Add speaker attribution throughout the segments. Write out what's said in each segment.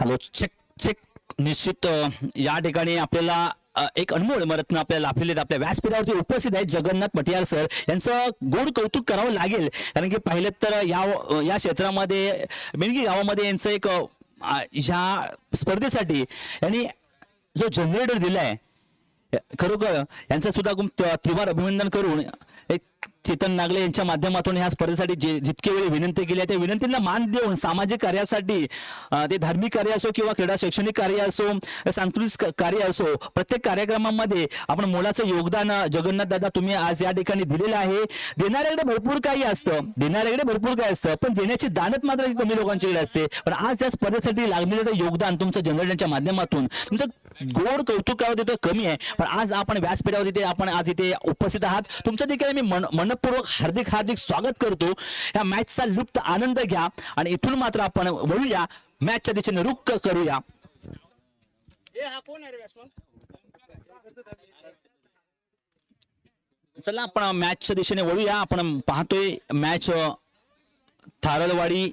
Speaker 1: Hello check check. निश्चित या ठिकाणी आपल्याला एक अनमोल मरत्न आपल्याला लाभलेले आपल्या व्यासपीठावरती उपस्थित आहेत जगन्नाथ पटियाल सर यांचं गोड कौतुक करावं लागेल. कारण की पाहिलं तर या क्षेत्रामध्ये मेनगी गावामध्ये यांचं एक ह्या स्पर्धेसाठी यांनी जो जनरेटर दिलाय खरोखर यांचं सुद्धा खूप त्रिवार अभिनंदन करून एक चेतन नागले यांच्या माध्यमातून ह्या स्पर्धेसाठी जितके वेळी विनंती केली आहे त्या विनंतींना मान देऊन सामाजिक कार्यासाठी ते धार्मिक कार्य असो किंवा क्रीडा शैक्षणिक कार्य असो सांस्कृतिक कार्य असो प्रत्येक कार्यक्रमामध्ये आपण मोलाचं योगदान जगन्नाथ दादा तुम्ही आज या ठिकाणी दिलेलं आहे. देणाऱ्याकडे भरपूर काही असतं पण देण्याची दानत मात्र कमी लोकांच्याकडे असते. पण आज या स्पर्धेसाठी लागलेलं योगदान तुमचं जनरेटरच्या माध्यमातून तुमचं गोड कौतुकावर तिथं कमी आहे. पण आज आपण व्यासपीठावर इथे आपण आज इथे उपस्थित आहात. तुमच्या देखील मी मनपूर्वक हार्दिक स्वागत करतो. या मॅचचा लुप्त आनंद घ्या आणि इथून मात्र आपण वळूया मॅचच्या दिशेने रुख करूया. चला आपण मॅचच्या दिशेने वळूया. आपण पाहतोय मॅच थारळवाडी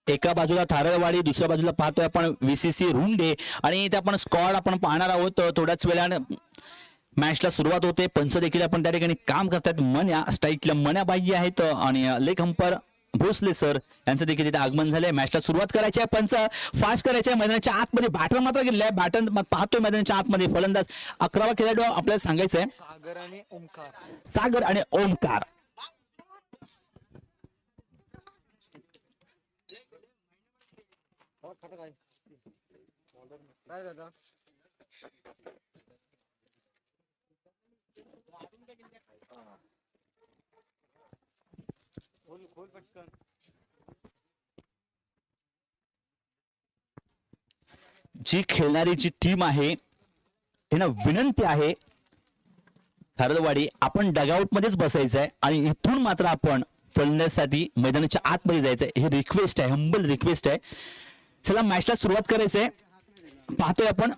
Speaker 1: एका बाजूला थारळवाडी दुसऱ्या बाजूला पाहतोय आपण VCC रुंडे आणि इथे आपण स्क्वॉड आपण पाहणार आहोत. थोड्याच वेळाने मॅचला सुरुवात होते. पंच देखील आपण त्या ठिकाणी काम करतात. मन्या स्ट्राईकला मन्या बाई आहेत आणि लेग अंपर भोसले सर यांचं देखील इथे आगमन झालंय. मॅचला सुरुवात करायची आहे. पंच फास्ट करायचे आहे. मैदानाच्या आतमध्ये बॅटर मात्र गेलाय. बॅटर पाहतोय मैदानाच्या आतमध्ये फलंदाज 11वा खेळाडू आपल्याला सांगायचं आहे सागर आणि ओमकार. जी खेळणारी जी टीम आहे यांना विनंती आहे थारळवाडी आपण डगआउट मध्येच बसायचं आहे आणि इथून मात्र आपण फलंदाजीसाठी मैदानाच्या आतमध्ये जायचंय. ही रिक्वेस्ट आहे, हंबल रिक्वेस्ट आहे. चला मॅचला सुरुवात करायचंय. पाहतोय आपण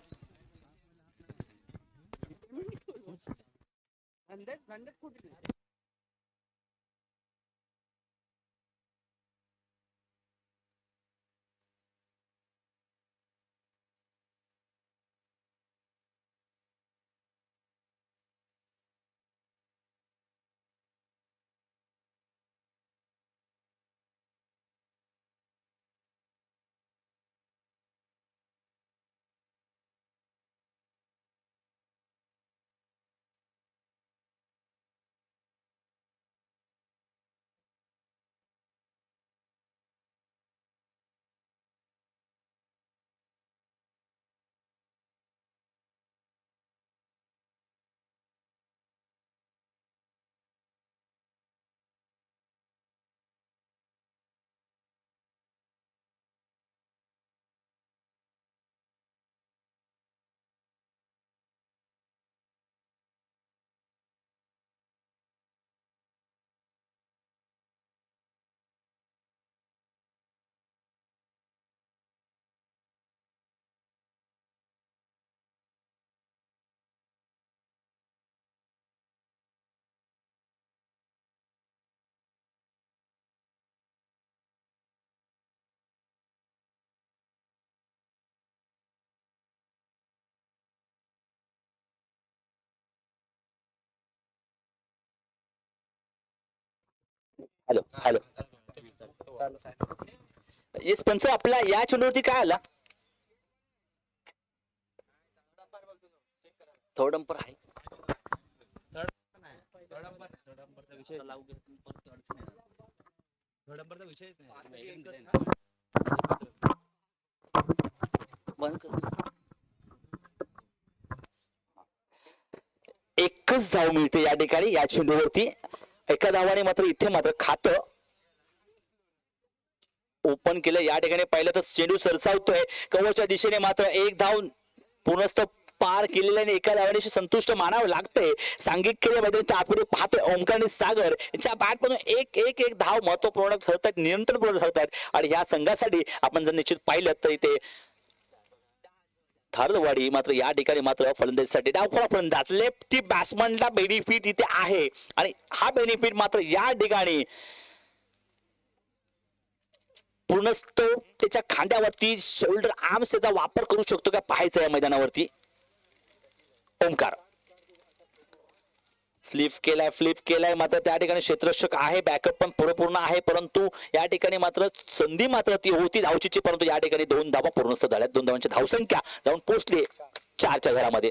Speaker 1: हॅलो हॅलो येस पंच आपला या चेंडूवरती काय आला थर्ड अंपर आहे. एकच धाव मिळते या ठिकाणी या चेंडूवरती. एका धावाने मात्र इथे मात्र खातं ओपन केलं. या ठिकाणी पाहिलं तर चेंडू सरसावतोय कव्हरच्या दिशेने. मात्र एक धाव पूर्णस्थ पार केलेल्या आणि एका धावानेशी संतुष्ट मानावं लागतंय. सांघिक खेळ मैदानाच्या आतमध्ये पाहतोय ओमकार आणि सागर यांच्या बॅट मधून एक धाव महत्वपूर्ण ठरतात, नियंत्रणपूर्ण ठरतात. आणि ह्या संघासाठी आपण जर निश्चित पाहिलं तर इथे थारळवाडी मात्र या ठिकाणी मात्र फलंदाजीसाठी डावखोरा फलंदाज लेफ्टी बॅट्समनला बेनिफिट इथे आहे आणि हा बेनिफिट मात्र या ठिकाणी पूर्ण तो त्याच्या खांद्यावरती शोल्डर आर्म्स त्याचा वापर करू शकतो का पाहायचं या मैदानावरती. ओमकार फ्लिप केलाय मात्र त्या ठिकाणी क्षेत्ररक्षक आहे, बॅकअप पण पूर्ण आहे, परंतु या ठिकाणी मात्र संधी मात्र ती होती धावचीची, परंतु या ठिकाणी 2 धावा पूर्ण झाल्यात. 2 धावांची धावसंख्या जाऊन पोहोचली 4च्या घरामध्ये.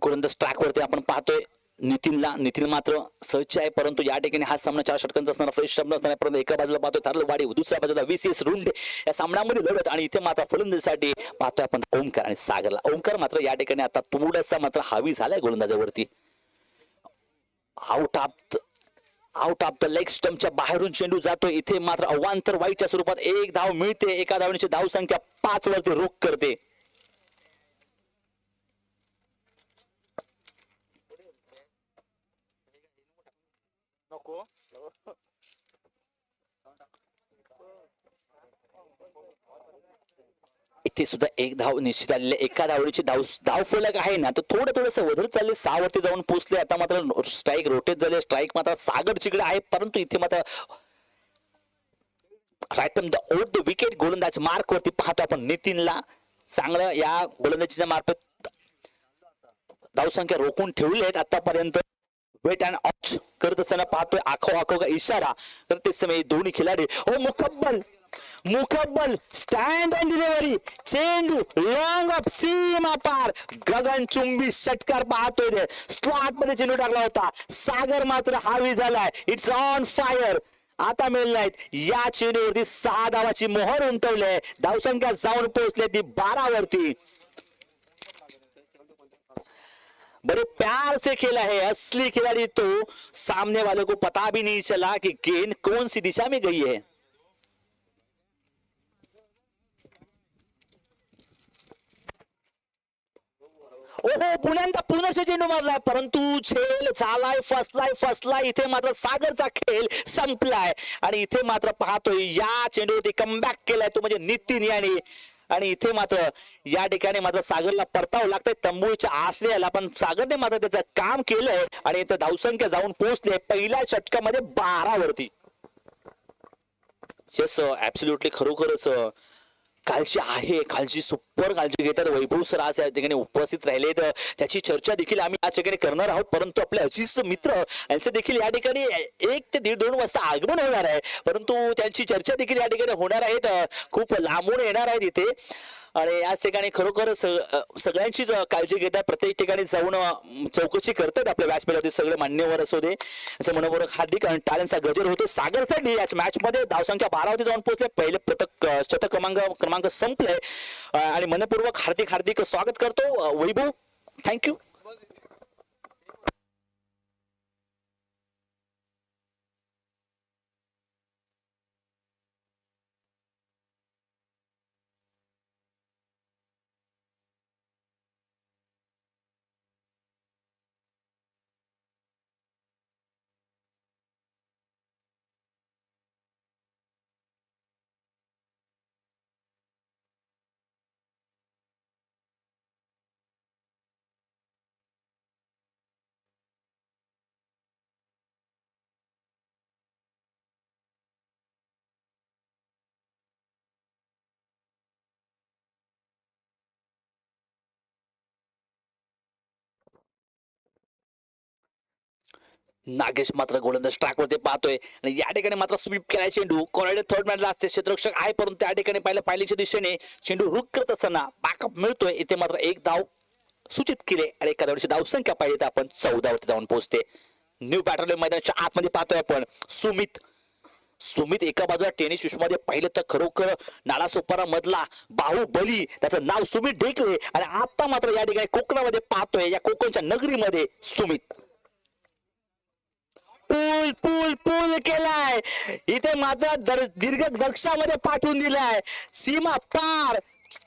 Speaker 1: गोलंदाज ट्रॅक वरती आपण पाहतोय नितीन मात्र सहज आहे, परंतु या ठिकाणी हा सामना 4 षटकांचा असणारा फ्रेश सामना असणार, परंतु एका बाजूला पाहतोय थारलवाडी, दुसऱ्या बाजूला VCS रुंडे या सामन्यामध्ये लढत. आणि इथे मात्र फलंदाजीसाठी पाहतोय आपण ओमकार आणि सागरला. ओमकार मात्र या ठिकाणी आता थोडासा मात्र हावी झालाय गोलंदाजावरती. आउट ऑफ द लेग स्टंपच्या बाहेरून चेंडू जातोय. इथे मात्र अवांतर वाईटच्या स्वरूपात 1 धाव मिळते. एका धावणीची धावसंख्या 5 वरती रोख करते. इथे सुद्धा 1 धाव निश्चित आलेले. एका धावणीची धाव फलक आहे ना, तर थोडस वधर चालले, 6 वरती जाऊन पोहोचले. आता मात्र स्ट्राईक रोटेट झाले. स्ट्राईक मात्र सागरचीकडे आहे, परंतु इथे मात्र write the out the wicket गोलंदाज मार्क वरती पाहतो आपण नितीनला. चांगलं या गोलंदाजीच्या मार्फत धावसंख्या रोखून ठेवली आहेत आतापर्यंत. वेट अँड वॉच करत असताना पाहतोय आखो का इशारा. तर ते समय दोन्ही खिलाडी मुकब्बल स्टँड अँड डिलिव्हरी, चेंडू लॉंग ऑफ सीमा पार, गगनचुंबी षटकार पाहतोय. स्ट्राईक मध्ये चेंडू टाकला होता. सागर मात्र हावी झालाय. It's on fire. आता मिळणार या चेंडूवरती 6 धावाची मोहर उमटवली. धावसंख्या जाऊन पोहोचले ती 12 वरती. बड़े प्यार से खेला है असली खिलाड़ी, तो सामने वाले को पता भी नहीं चला कि गेंद कौन सी दिशा में गई है. ओहो पुण्यांदा पुनर्ष चेंडू मारलाय, परंतु झेल झालाय, फसलाय. इथे मात्र सागरचा खेळ संपलाय. आणि इथे मात्र पाहतोय या चेंडूवरती कमबॅक केलाय तो म्हणजे नितीन याने. आणि इथे मात्र या ठिकाणी मात्र सागरला परतावं लागतंय तंबूच्या आश्रयाला, पण सागरने मात्र त्याचं काम केलंय. आणि इथे धावसंख्या जाऊन पोहोचले पहिल्या षटकामध्ये 12 वरती. येस ऍब्सोल्युटली खरोखरच कालची आहे, कालची सुपर कालची घेतात वैभव सर आज या ठिकाणी उपस्थित राहिले. तर त्याची चर्चा देखील आम्ही या ठिकाणी करणार आहोत. परंतु आपले अजीज मित्र यांचे देखील या ठिकाणी 1 ते 1.5-2 वाजता आगमन होणार आहे, परंतु त्यांची चर्चा देखील या ठिकाणी होणार आहे. खूप लांबून येणार आहेत इथे. आणि याच ठिकाणी खरोखर सगळ्यांचीच काळजी घेतात. प्रत्येक ठिकाणी जाऊन चौकशी करतात आपल्या व्यासपीठावरती सगळे मान्यवर असू दे. याचं मनपूर्वक हार्दिक टाळ्यांचा गजर होतो. सागर फंडी याच मॅच मध्ये धावसंख्या 12 वरती जाऊन पोहोचले. पहिले षटक क्रमांक संपले. आणि मनपूर्वक हार्दिक स्वागत करतो वैभव. थँक्यू. नागेश मात्र गोलंदाज ट्रॅक वरती पाहतोय. आणि या ठिकाणी मात्र स्वीप केलाय चेंडू. कॉर्नर थर्ड मॅनला क्षेत्ररक्षक आहे, परंतु त्या ठिकाणी पाहिल्याच्या दिशेने चेंडू रुक करत असताना बॅकअप मिळतोय. इथे मात्र 1 धाव सूचित केले. आणि एका धावची धावसंख्या पाहिजे तर आपण 14 वरती जाऊन पोहोचते. न्यू बॅटल मैदानाच्या आतमध्ये पाहतोय आपण सुमित एका बाजूला टेनिस विश्वमध्ये पाहिलं तर खरोखर नालासोपारा मधला बाहुबली, त्याचं नाव सुमित ढेकळे. आणि आता मात्र या ठिकाणी कोकणामध्ये पाहतोय, या कोकणच्या नगरीमध्ये सुमित पूल केलाय. इथे मात्र दीर्घ दक्षामध्ये पाठवून दिलाय. सीमा पार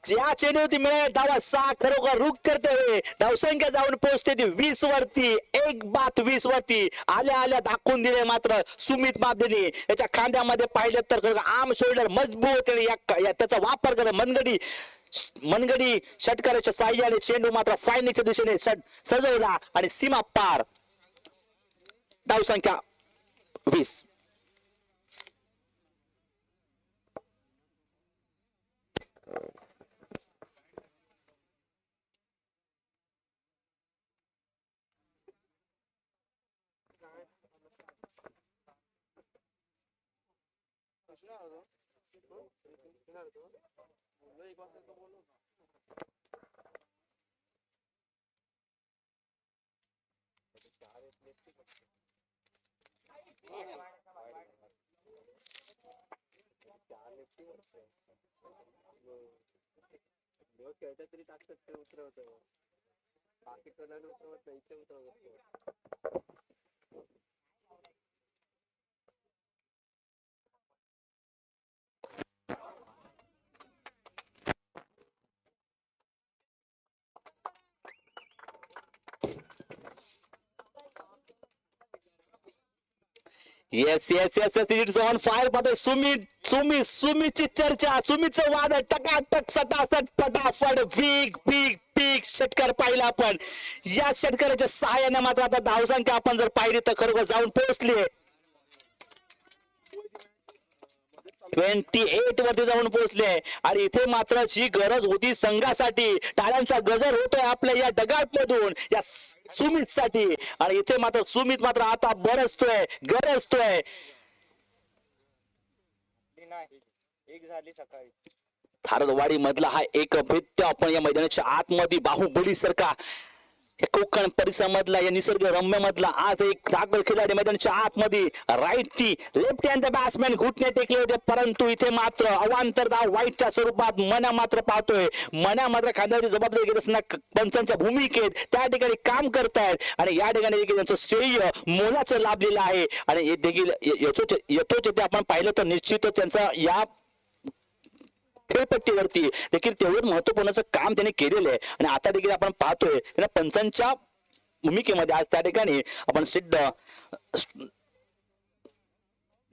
Speaker 1: या चेंडूवरती मिळाले धावा 6 खरोखर रुख करते हुए धावसंख्या जाऊन पोहोचते ती 20 वरती. एक बात 20 वरती आल्या आल्या दाखवून दिले मात्र सुमित माबदेनी याच्या खांद्यामध्ये पाहिलं तर खरोखर आर्म शोल्डर मजबूत त्याचा वापर करत मनगडी षटकाराच्या साह्याने चेंडू मात्र फायनलच्या दिशेने सजवला आणि सीमा पार. धावसंख्या 20.
Speaker 2: तरी टाकतात उतरवत बाकी उतरवत इथे उतरवत.
Speaker 1: Yes yes yes it's on fire पाहतोय सुमितची चर्चा. सुमितचं वाद टकाटक सटासट फटाफट बिग बिग बिग षटकार पाहिला आपण. या षटकाराच्या सहाय्याने मात्र आता धावसंख्या आपण जर पाहिली तर खरोखर जाऊन पोहोचली 28 वरती जाऊन पोहोचले. आणि इथे मात्र जी गरज होती संघासाठी टाळ्यांचा गजर होतोय आपल्या या डगाट मधून या सुमित साठी. आणि इथे मात्र सुमित मात्र आता गरजतोय.
Speaker 2: एक झाली सकाळी
Speaker 1: थारदवाडी मधला हा एक भृत्य आपण या मैदानाच्या आतमध्ये बाहुबली सारखा कोकण परिसरामधला या निसर्ग रम्य मधला आज एक दाखल खिलाडी मैदानाच्या आतमध्ये राईटची लेफ्ट हँड बॅट्समॅन घुटणे टेकले होते परंतु इथे मात्र अवांतर धाव वाईटच्या स्वरूपात मना मात्र पाहतोय. मना मात्र खांद्याची जबाबदारी घेत असताना पंचांच्या भूमिकेत त्या ठिकाणी काम करतायत आणि या ठिकाणी देखील त्यांचं श्रेय मोलाचं लाभलेलं आहे. आणि देखील यथोचित आपण पाहिलं तर निश्चितच त्यांचा या खेळपट्टीवरती देखील तेवढं महत्वपूर्ण काम त्यांनी केलेलं आहे. आणि आता देखील आपण पाहतोय त्यांना पंचांच्या भूमिकेमध्ये आज त्या ठिकाणी आपण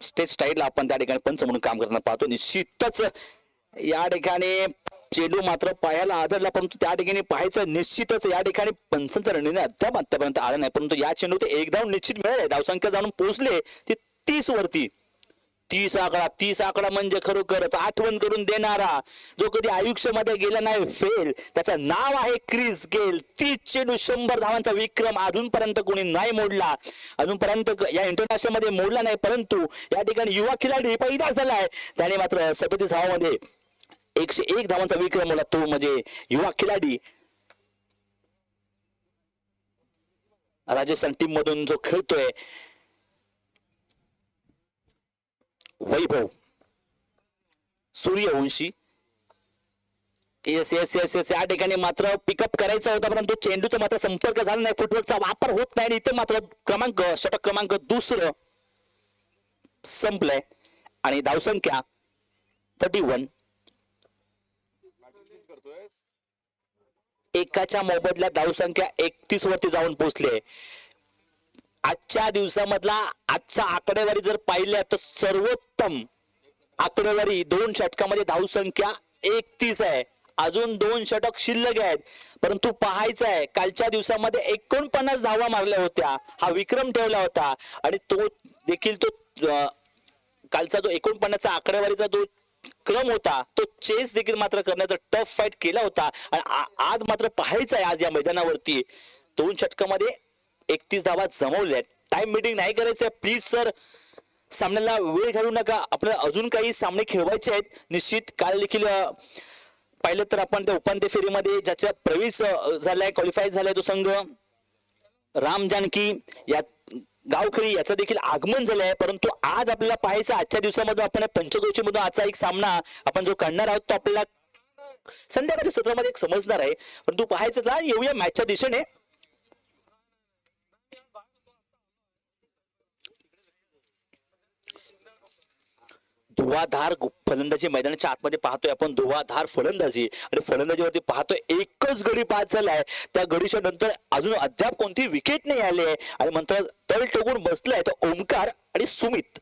Speaker 1: स्टेज स्टाईलला आपण त्या ठिकाणी पंच म्हणून काम करताना पाहतो. निश्चितच या ठिकाणी चेंडू मात्र पायाला आदरला परंतु त्या ठिकाणी पाहायचं निश्चितच या ठिकाणी पंचांचा निर्णय अद्याप आतापर्यंत आला नाही. परंतु या चेंडू ते एक धाव निश्चित मिळाले. धावसंख्या जाणून पोहोचले ते 30 वरती. 30 आकडा म्हणजे खरोखरच आठवण करून देणारा जो कधी आयुष्यामध्ये गेला नाही फेल त्याचं नाव आहे क्रिस गेल. 30 चेंडू 100 धावांचा विक्रम अजूनपर्यंत कोणी नाही मोडला. अजूनपर्यंत या इंटरनॅशनल मध्ये मोडला नाही परंतु या ठिकाणी युवा खिलाडी पैदा झालाय त्याने मात्र 37 धावांमध्ये 101 धावांचा विक्रम मोडला. तो म्हणजे युवा खिलाडी राजस्थान टीम मधून जो खेळतोय Vaibhav Suryavanshi. Yes yes yes yes या ठिकाणी मात्र पिकअप करायचा होता परंतु चेंडूचा मात्र संपर्क झाला नाही. फुटवर्कचा वापर होत नाही. इथे मात्र षटक क्रमांक 2 संपलंय आणि धावसंख्या 31. एकाच्या मोबदल्यात धावसंख्या 31 वरती जाऊन पोहोचले. आजच्या दिवसामधला आजचा आकडेवारी जर पाहिल्या तर सर्वोत्तम आकडेवारी 2 षटकामध्ये धावसंख्या 31 आहे. अजून 2 षटक शिल्लक आहेत परंतु पाहायचं आहे कालच्या दिवसामध्ये 49 धावा मारल्या होत्या. हा विक्रम ठेवला होता आणि तो देखील कालचा जो 49चा आकडेवारीचा जो क्रम होता तो चेस देखील मात्र करण्याचा टफ फाईट केला होता. आणि आज मात्र पाहायचं आहे आज या मैदानावरती 2 षटकामध्ये 31 धावा जमवल्यात. टाइम मीटिंग नाही करायचंय प्लीज सर. सामन्याला वेळ घालू नका. आपल्याला अजून काही सामने खेळवायचे आहेत. निश्चित काल देखील पाहिलं तर आपण त्या उपांत्य फेरीमध्ये ज्याचा प्रवेश झालाय क्वालिफाय झालाय तो संघ राम जानकी या गावखेडी याचं देखील आगमन झालंय. परंतु आज आपल्याला पाहायचं आजच्या दिवसामध्ये आपण पंचक्रोशी मधून आजचा एक सामना आपण जो काढणार आहोत तो आपल्याला संध्याकाळच्या सत्रामध्ये एक समजणार आहे. परंतु पाहायचं ना येऊया मॅचच्या दिशेने. धुवाधार फलंदाजी मैदानाच्या आतमध्ये पाहतोय आपण, धुवाधार फलंदाजी. आणि फलंदाजीवरती पाहतोय एकच गडी बाद झालाय. त्या गडीच्या नंतर अजून अद्याप कोणती विकेट नाही आली आहे आणि नंतर तळ टोकून बसलाय तो ओमकार आणि Sumit.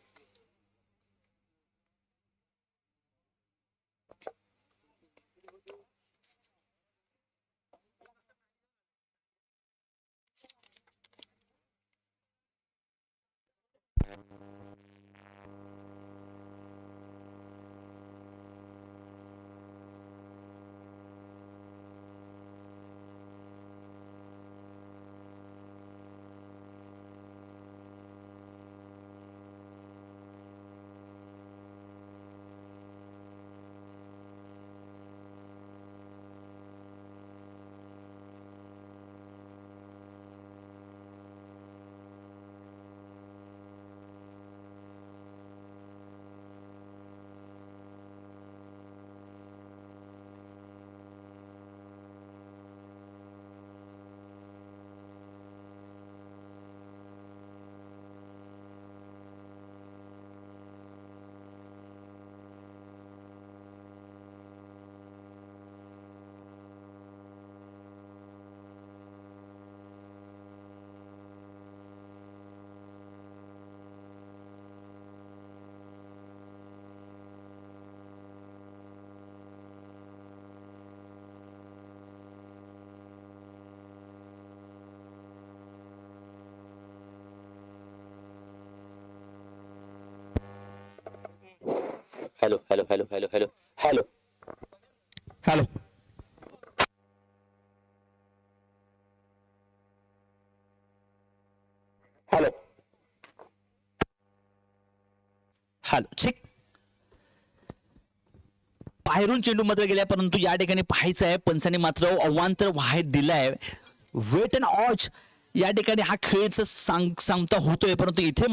Speaker 1: Hello hello hello hello hello hello hello hello hello ठीक. बाहेरून चेंडू मात्र गेलाय, परंतु या ठिकाणी पाहायचं आहे पंचाने मात्र अवांतर वाईट दिलाय. वेट अँड वॉच या ठिकाणी हा खेळचा सांगता होतोय, परंतु इथे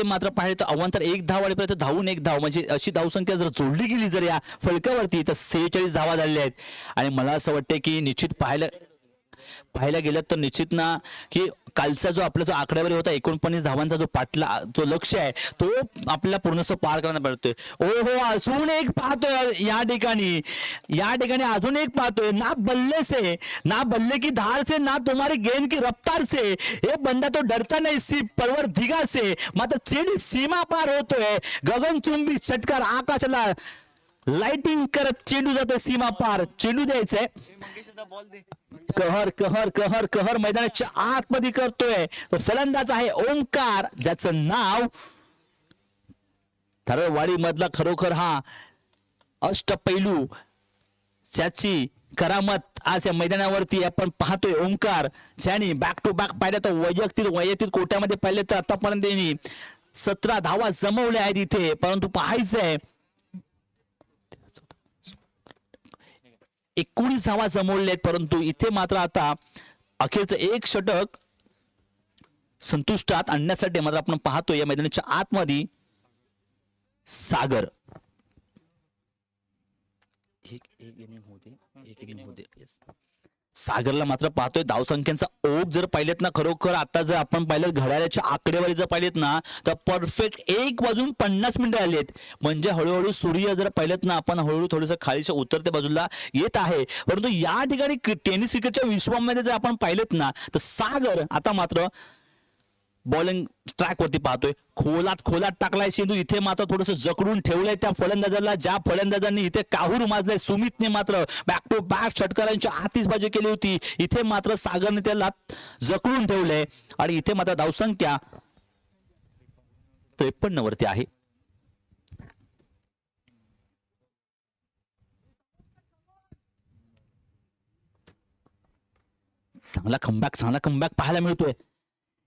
Speaker 1: मात्र पाहिजे तर अवांतर एक धाव वाढेपर्यंत धावून एक धाव, म्हणजे अशी धावसंख्या जर जोडली गेली जर या फलकावरती तर 46 धावा झालेल्या आहेत. आणि मला असं वाटतं की निश्चित पाहायला गेलं तर निश्चित ना की कालचा जो आपला जो आकड्यावरी होता 49 धावांचा जो पाटला जो लक्ष्य आहे तो आपल्याला पूर्णतः पार करायला पडतोय. हो अजून एक पाहतोय या ठिकाणी अजून एक पाहतोय. ना बल्ले से ना बल्ले की धार से ना तुम्हारी गेंद की रफ्तार से ये बंदा तो डरता नहीं सी परवरदिगार से. मात्र चेंडू सीमा पार होतोय. गगनचुंबी षटकार आकाशाला लाइटिंग करत चेंडू जातोय सीमा पार. चेंडू द्यायचंय. कहर कहर कहर कहर मैदानाच्या आतमध्ये करतोय तो फलंदाज आहे ओमकार, ज्याचं नाव थरवाडी मधला खरोखर हा अष्टपैलू ज्याची करामत आज या मैदानावरती आपण पाहतोय. ओमकार ज्याने बॅक टू बॅक पाहिलं तर वैयक्तिक कोट्यामध्ये पाहिले तर आतापर्यंत 17 धावा जमवल्या आहेत इथे, परंतु पाहायचंय 19 धावा जमवले आहेत, परंतु इथे मात्र आता अखेरचं एक षटक संतुष्टात आणण्यासाठी मात्र आपण पाहतोय या मैदानाच्या आतमध्ये सागर. सागरला मात्र पाहतोय धावसंख्यांचा ओघ जर पाहिलेत ना खरोखर आता जर आपण पाहिलं घड्याळाच्या आकडेवारी जर पाहिलेत ना तर परफेक्ट 1:50 मिनिटं आली आहेत. म्हणजे हळूहळू सूर्य जर पाहिलेत ना आपण हळूहळू थोडंसं खालीच्या उतरत्या बाजूला येत आहे. परंतु या ठिकाणी टेनिस क्रिकेटच्या विश्वामध्ये जर आपण पाहिलेत ना तर सागर आता मात्र बॉलिंग ट्रॅक वरती पाहतोय. खोलात टाकलाय चेंडू. इथे मात्र थोडस जकडून ठेवलंय त्या फलंदाजाला, ज्या फलंदाजांनी इथे काहूर माजलाय. सुमितने मात्र बॅक टू बॅक षटकारांची आतिषबाजी केली होती. इथे मात्र सागरने त्याला जकडून ठेवलंय आणि इथे मात्र धावसंख्या 53 वरती आहे. चांगला कमबॅक पाहायला मिळतोय.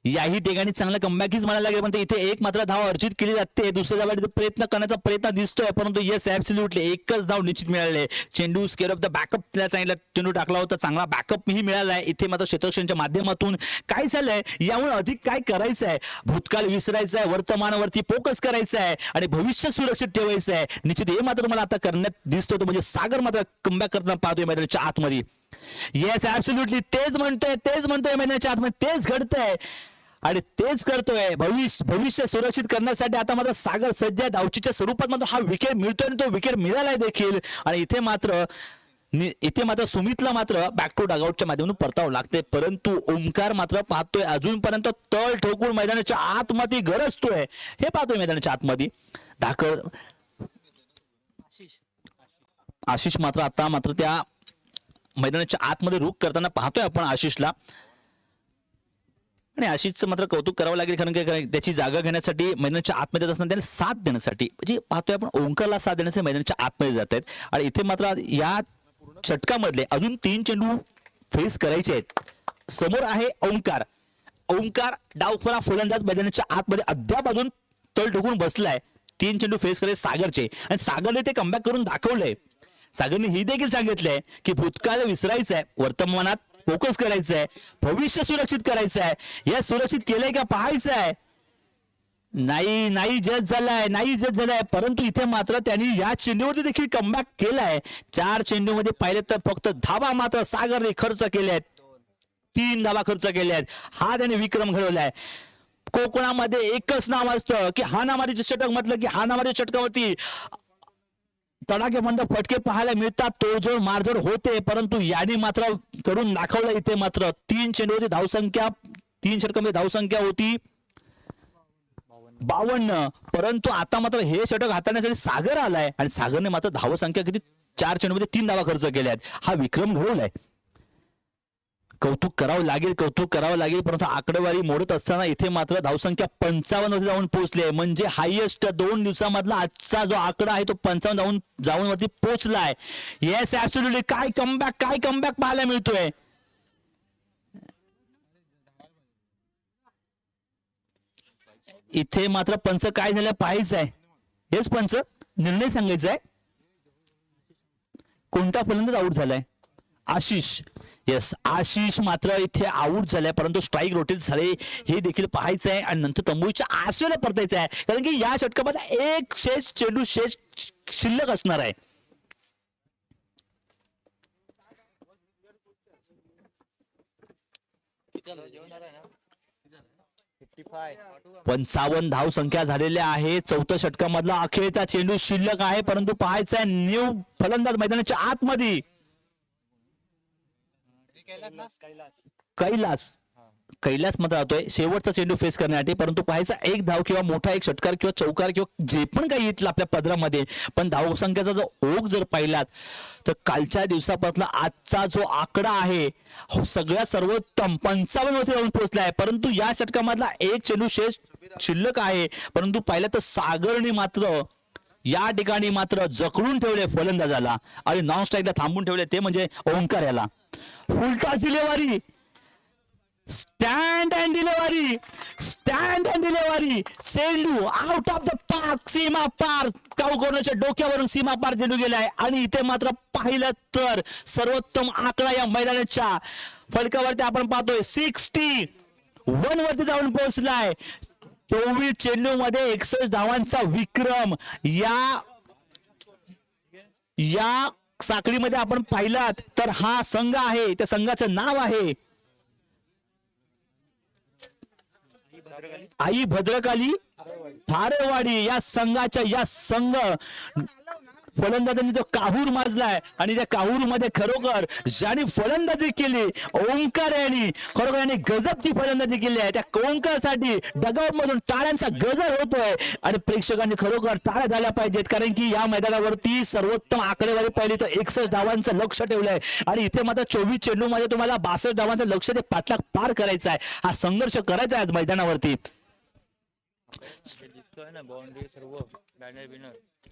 Speaker 1: याही ठिकाणी चांगला कमबॅक हीच म्हणायला लागेल, पण इथे एक मात्र धाव अर्जित केली जाते. दुसऱ्या धावासाठी प्रयत्न करण्याचा प्रयत्न दिसतोय, परंतु येस ऍब्सोल्युटली एकच धाव निश्चित मिळाले. चेंडू स्केअर ऑफ द बॅकअप त्याला चांगला चेंडू टाकला होता, चांगला बॅकअप ही मिळालाय. इथे मात्र क्षेत्ररक्षणाच्या माध्यमातून काय झालंय यामुळे अधिक काय करायचं आहे, भूतकाळ विसरायचा आहे, वर्तमानावरती फोकस करायचा आहे आणि भविष्य सुरक्षित ठेवायचं आहे. निश्चित हे मात्र मला आता करण्यात दिसतो, म्हणजे सागर मात्र कमबॅक करताना पाहतोय मैदानाच्या आतमध्ये. येस ऍब्सोल्युटली तेच म्हणतोय मैदानाच्या आतमध्ये तेच घडतंय. आणि तेच करतोय. भविष्य सुरक्षित करण्यासाठी आता मात्र सागर सज्ज आहे. धावचीच्या स्वरूपात मात्र हा विकेट मिळतोय आणि तो विकेट मिळालाय देखील. आणि इथे मात्र सुमितला मात्र बॅक टू डगआउटच्या माध्यमातून परतावं लागते. परंतु ओमकार मात्र पाहतोय अजूनपर्यंत तळ ठोकून मैदानाच्या आतमध्ये गरजतोय. हे पाहतोय मैदानाच्या आतमध्ये धाकड आशिष मात्र आता मात्र त्या मैदानाच्या आतमध्ये रुख करताना पाहतोय आपण आशिषला. आणि आशिषचं मात्र कौतुक करावं लागेल, कारण की त्याची जागा घेण्यासाठी मैदानाच्या आतमध्ये असताना त्याला साथ देण्यासाठी, म्हणजे पाहतोय आपण ओंकारला साथ देण्यासाठी मैदानाच्या आतमध्ये जात आहेत. आणि इथे मात्र या षटकामधले अजून 3 चेंडू फेस करायचे आहेत. समोर आहे ओंकार डावखोरा फलंदाज मैदानाच्या आतमध्ये अद्याप अजून तळ ठोकून बसलाय. 3 चेंडू फेस करायचे सागरचे, आणि सागरने ते कमबॅक करून दाखवलंय. सागरने ही देखील सांगितलंय की भूतकाळ विसरायचं आहे, वर्तमानात फोकस करायचं आहे, भविष्य सुरक्षित करायचं आहे. या सुरक्षित केलंय का पाहायचं आहे. नाही जज झालाय. परंतु इथे मात्र त्यांनी या चेंडूवरती देखील कमबॅक केलाय. 4 चेंडूमध्ये पाहिले तर फक्त धावा मात्र सागरने खर्च केले आहेत. 3 धावा खर्च केल्या आहेत. हा त्याने विक्रम घडवलाय. कोकणामध्ये एकच नाव असतं की हाणामारीचे षटक म्हटलं की हाणामारीच्या षटकावरती तडाखेबंद फटके पाहायला मिळतात, तोडजोड मारझोड होते. परंतु याने मात्र करून दाखवलं. इथे मात्र 3 चेंडूवरती धावसंख्या, 3 षटकामध्ये धावसंख्या होती 52. परंतु आता मात्र हे षटक हाताळण्यासाठी सागर आलाय, आणि सागरने मात्र धावसंख्या किती 4 चेंडूमध्ये 3 धावा खर्च केल्या आहेत. हा विक्रम घडवलाय. कौतुक करावं लागेल. परंतु आकडेवारी मोडत असताना इथे मात्र धावसंख्या 55 वरती जाऊन पोहोचले. म्हणजे हायएस्ट 2 दिवसामधला आजचा जो आकडा आहे तो 55 जाऊन वरती पोहोचलाय. Yes absolutely. काय कमबॅक पाहायला मिळतोय. इथे मात्र पंच काय झालं पाहायचं आहे. हेच पंच निर्णय सांगायचा आहे. कोणता फलंदाज आऊट झालाय. आशिष मात्र इथे आऊट झालाय, परंतु स्ट्राईक रोटेट झाले हे देखील पाहायचं आहे. आणि नंतर तंबूच्या आशेला परतायचं आहे, कारण की या षटकामध्ये एक चेंडू शिल्लक असणार आहे. पंचावन्न धाव संख्या झालेल्या आहे. 4थ्या षटकामधला अखेरचा चेंडू शिल्लक आहे, परंतु पाहायचा आहे न्यू फलंदाज मैदानाच्या आतमध्ये कैलास मात्र राहतोय शेवटचा चेंडू फेस करण्यासाठी. परंतु पाहायचा एक धाव किंवा मोठा एक षटकार किंवा चौकार किंवा जे पण काही येतील आपल्या पदरामध्ये, पण धावसंख्येचा जो ओघ जर पाहिलात तर कालच्या दिवसापासून आजचा जो आकडा आहे सगळ्यात सर्वोत्तम 55 वरती जाऊन पोहोचलाय. परंतु या षटकामधला एक चेंडू शिल्लक आहे. परंतु पाहिलं तर सागरने मात्र या ठिकाणी मात्र जखडून ठेवले फलंदाजाला आणि नॉन स्ट्राईकला थांबून ठेवले, ते म्हणजे ओंकार याला. Full toss delivery, stand and delivery, चेंडू आउट ऑफ द पार्क, सीमा पार, कॉर्नरच्या डोक्यावरून सीमा पार चेंडू गेलाय. आणि इथे मात्र पाहिलं तर सर्वोत्तम आकडा या मैदानाच्या फलकावरती आपण पाहतोय 61 वरती जाऊन पोहोचलाय. 24 चेंडू मध्ये 61 धावांचा विक्रम या साखळीमध्ये आपण पाहिलात तर हा संघ आहे, त्या संघाचं नाव आहे आई भद्रकाली थारेवाडी. या संघ फलंदाजांनी तो काहूर माजलाय, आणि त्या काहूर मध्ये खरोखर ज्याने फलंदाजी केली ओंकार यांनी गजबची फलंदाजी केली आहे. त्या ओंकारसाठी डगआउट मधून टाळ्यांचा गजर होतोय, आणि प्रेक्षकांनी खरोखर टाळ्या झाल्या पाहिजेत, कारण की या मैदानावरती सर्वोत्तम आकडेवारी पाहिली तर 61 धावांचं लक्ष ठेवलंय. आणि इथे मात्र 24 चेंडू मध्ये तुम्हाला 62 धावांचं लक्ष ते पाठलाग पार करायचा आहे. हा संघर्ष करायचा आहे आज मैदानावरती.
Speaker 2: बाउंड्री सर्व बॅनर बिनर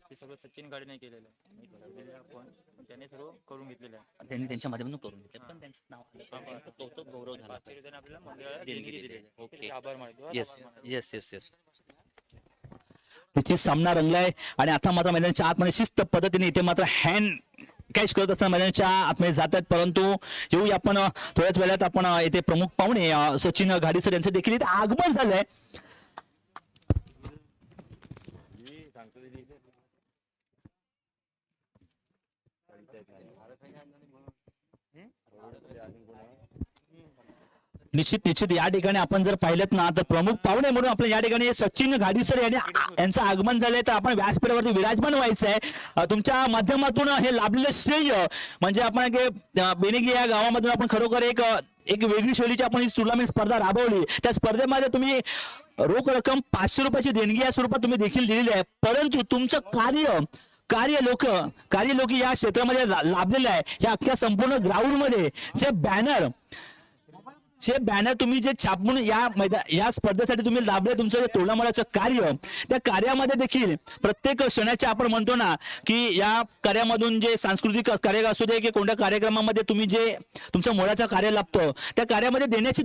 Speaker 2: हे सगळं सचिन गाडी नाही केलेलं आपण, त्याने सर्व करून घेतलेलं आहे.
Speaker 1: त्यांनी त्यांच्या माध्यमातून करून घेतलं, पण त्यांचं नाव तो गौरव झाला
Speaker 2: आपल्याला मंडळाला देणगी दिलेली आहे.
Speaker 1: ओके,
Speaker 2: आभार मानतो.
Speaker 1: येस. इथे सामना रंगलाय, आणि आता मात्र मैदानाच्या आतमध्ये शिस्त पद्धतीने इथे मात्र हँड कॅच करत असताना मैदानाच्या आतमध्ये जातात. परंतु येऊया आपण थोड्याच वेळात आपण इथे प्रमुख पाहुणे सचिन घाडीसर यांचं देखील इथे आगमन झालंय. निश्चित या ठिकाणी आपण जर पाहिलं ना तर प्रमुख पाहुणे म्हणून आपल्या या ठिकाणी सचिन घाडीसर यांचं आगमन झालंय तर आपण व्यासपीठावरती विराजमान व्हायचं आहे. तुमच्या माध्यमातून हे लाभलेलं श्रेय म्हणजे आपण बेनेगी या गावामधून आपण खरोखर एक वेगळी शैलीची आपण ही टुर्नामेंट स्पर्धा राबवली. त्या स्पर्धेमध्ये तुम्ही रोख रक्कम 500 रुपयाची देणगी या स्वरूपात तुम्ही देखील दिलेली आहे, परंतु तुमचं कार्य लोक या क्षेत्रामध्ये लाभलेलं आहे. या अख्ख्या संपूर्ण ग्राउंड मध्ये जे बॅनर तुम्ही जे छापून या स्पर्धेसाठी तुम्ही लाभले, तुमचं जे तोडामोडाचं कार्य, त्या कार्यामध्ये देखील प्रत्येक क्षणाचे आपण म्हणतो ना की या कार्यामधून जे सांस्कृतिक कार्य असू दे की कोणत्या कार्यक्रमामध्ये तुम्ही जे तुमचं मोलाचं कार्य लाभतं त्या कार्यामध्ये देण्याची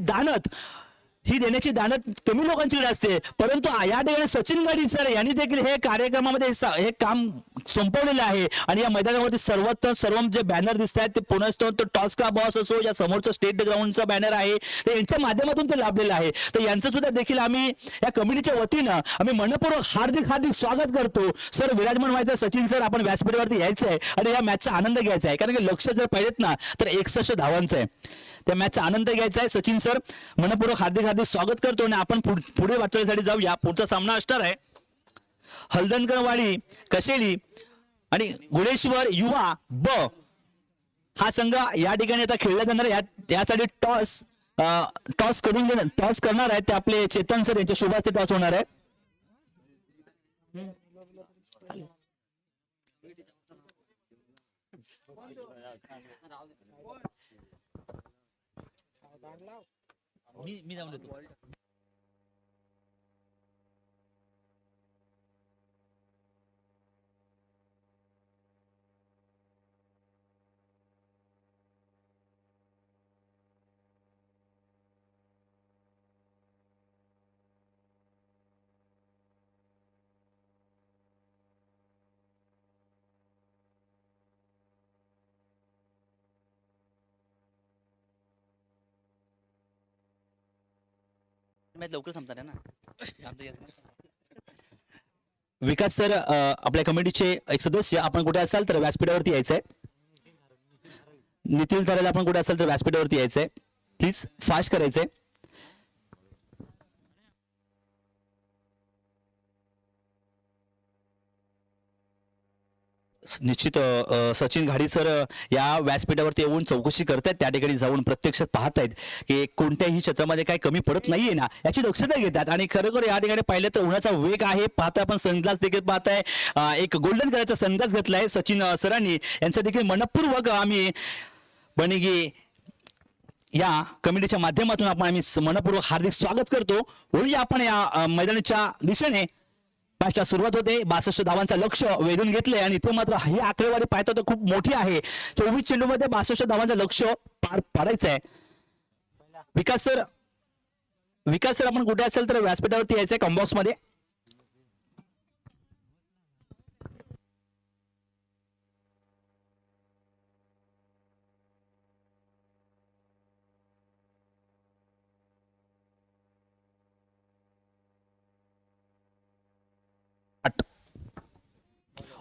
Speaker 1: दानत कमी लोकांची असते, परंतु या ठिकाणी सचिन गाडी सर यांनी देखील हे कार्यक्रमामध्ये हे काम संपवलेलं आहे. आणि या मैदानावरती सर्व जे बॅनर दिसत आहेत ते पुनःच तो टॉस का बॉस असो या समोरचं स्टेट ग्राउंडचा बॅनर आहे तर यांच्या माध्यमातून ते लाभलेलं आहे. तर यांचं सुद्धा देखील आम्ही या कमिटीच्या वतीनं आम्ही मनपूर्वक हार्दिक स्वागत करतो. सर विराजमान व्हायचं, सचिन सर आपण व्यासपीठावरती यायचं आहे आणि या मॅचचा आनंद घ्यायचा आहे, कारण की लक्ष जर पाहिजेत ना तर 61 धावांचं आहे. त्या मॅचचा आनंद घ्यायचा आहे. सचिन सर मनपूर्वक हार्दिक स्वागत करतो आणि आपण पुढे वाटचालीसाठी जाऊया. पुढचा सामना असणार आहे हलदणकरवाडी कशेली आणि गुळेश्वर युवा ब हा संघ या ठिकाणी आता खेळला जाणार आहे. यासाठी टॉस करणार आहे ते आपले चेतन सर यांच्या शुभास्ते टॉस होणार आहे. मी जाऊन येतो. मॅच लवकर संपणार आहे ना. विकास सर आपल्या कमिटीचे एक सदस्य, आपण कुठे असाल तर व्यासपीठावरती यायचंय. नितीन तारेला आपण कुठे असाल तर व्यासपीठावरती यायचंय, प्लीज फास्ट करायचंय. निश्चित सचिन घाडी सर या व्यासपीठावरती येऊन चौकशी करतायत, त्या ठिकाणी जाऊन प्रत्यक्षात पाहतायत की कोणत्याही क्षेत्रामध्ये काही कमी पडत नाहीये ना याची दक्षता घेतात. आणि खरोखर या ठिकाणी पाहिलं तर उन्हाचा वेग आहे. पाहता आपण सनग्लास देखील पाहताय, एक गोल्डन कलरचा सनग्लास घेतलाय सचिन सरांनी. यांचं देखील मनपूर्वक आम्ही बनेगी या कमिटीच्या माध्यमातून आम्ही मनपूर्वक हार्दिक स्वागत करतो. वळूया आपण या मैदानाच्या दिशेने. मॅचला सुरुवात होते. 62 धावांचं लक्ष वेधून घेतले आणि इथे मात्र ही आकडेवारी पाहता तर खूप मोठी आहे. 24 चेंडूमध्ये 62 धावांचं लक्ष पार पाडायचं आहे. विकास सर आपण कुठे असेल तर व्यासपीठावरती यायचंय कॉम्बॉक्स मध्ये.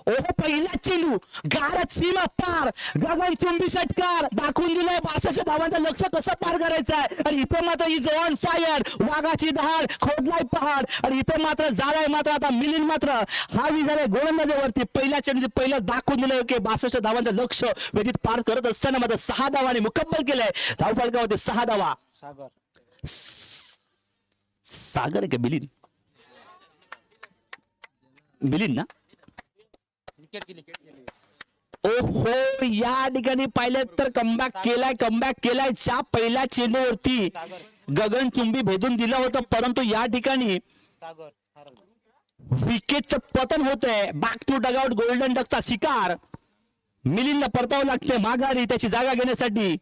Speaker 1: ओहो पहिला चेंडू गारच सीमा पार, गगन चुंबी षटकार दाखवून दिलाय 62 धावांचं लक्ष कसं पार करायचं आहे. आणि इथे मात्र इज ऑन फायर, वाघाची दहाड खोदलाय पहाड. आणि इथे मात्र झालाय मात्र आता मिलिंद मात्र हावी झालाय गोलंदाजावरती. पहिल्या चेंडू पहिलं दाखवून दिलंय की 62 धावांचं लक्ष वेधीत पार करत असताना मात्र 6 धावांनी मुकब्बल केलंय. धावफलकावरती 6 धावा. सागर का बिलिन ना. ओहो या ठिकाणी पाहिलं तर कमबॅक केलाय च्या पहिल्या चेंडूवरती गगनचुंबी भेदून दिलं होतं, परंतु या ठिकाणी विकेटचं पतन होतंय. बॅक टू डगआउट, गोल्डन डकचा शिकार मिलिंदला परतावं लागतंय माघारी त्याची जागा घेण्यासाठी.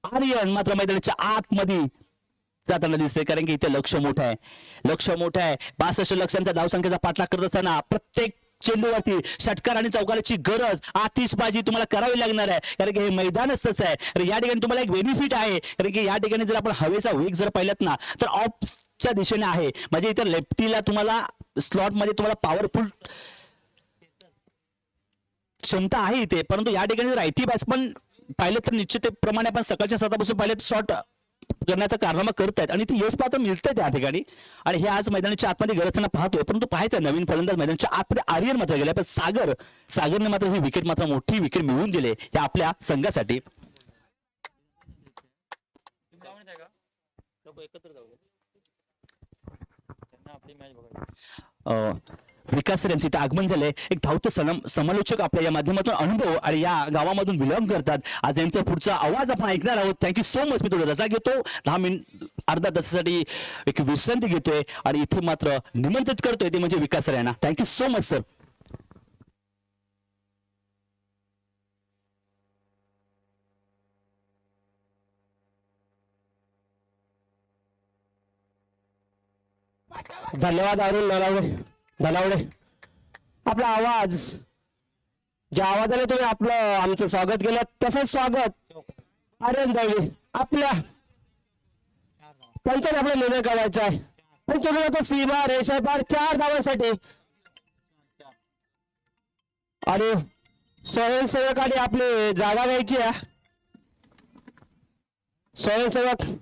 Speaker 1: आर्यन मात्र मैदानाच्या आतमध्ये जाताना दिसते, कारण की इथे लक्ष मोठं आहे. 62 लक्षांचा धावसंख्येचा पाठलाग करत असताना प्रत्येक चेंडूवरती षटकार आणि चौकाराची गरज, आतिषबाजी तुम्हाला करावी लागणार आहे, कारण की हे मैदानच तसं आहे. तर या ठिकाणी तुम्हाला एक बेनिफिट आहे, कारण की या ठिकाणी जर आपण हवेचा वेग जर पाहिलात ना तर ऑफच्या दिशेने आहे. म्हणजे इथे लेफ्टीला तुम्हाला स्लॉट मध्ये तुम्हाला पॉवरफुल क्षमता आहे इथे, परंतु या ठिकाणी जर रायटी बॅट्समन पाहिलं तर निश्चितप्रमाणे आपण सकाळच्या 7 पासून पाहिलं शॉट करण्याचा कारनामा करतायत आणि ते यश पात्र मिळतंय त्या ठिकाणी. आणि हे आज मैदानाच्या आतमध्ये गरजताना पाहतोय, परंतु पाहायचं नवीन फलंदाज मैदानाच्या आतमध्ये आर्यन मात्र गेलाय, पण सागरने मात्र ही विकेट मात्र मोठी विकेट मिळवून दिली या आपल्या संघासाठी.
Speaker 2: लोक एकत्र जाऊ त्यांना आपली मॅच बघायची.
Speaker 1: विकास सर यांचे इथे आगमन झाले. एक धावतं समालोचक आपल्या या माध्यमातून अनुभव आणि या गावामधून बिलॉंग करतात. आज यांचा पुढचा आवाज आपण ऐकणार आहोत. Thank you so much. मी थोडं रजा घेतो, 10 मिनिट अर्धा तासासाठी एक विश्रांती घेतोय आणि इथे मात्र निमंत्रित करतोय ते म्हणजे विकास सर यांना. Thank you so much sir.
Speaker 3: धन्यवाद अरुण धनावडे. आपला आवाज, ज्या आवाजाने तुम्ही आमचं स्वागत केलं तसंच स्वागत आर्यन दळवी आपल्या त्यांचा आपला निर्णय करायचा आहे. त्यांच्याकडे सीमा रेषा पार 4 धावांसाठी आणि स्वयंसेवकाने आपली जागा घ्यायची आहे. स्वयंसेवक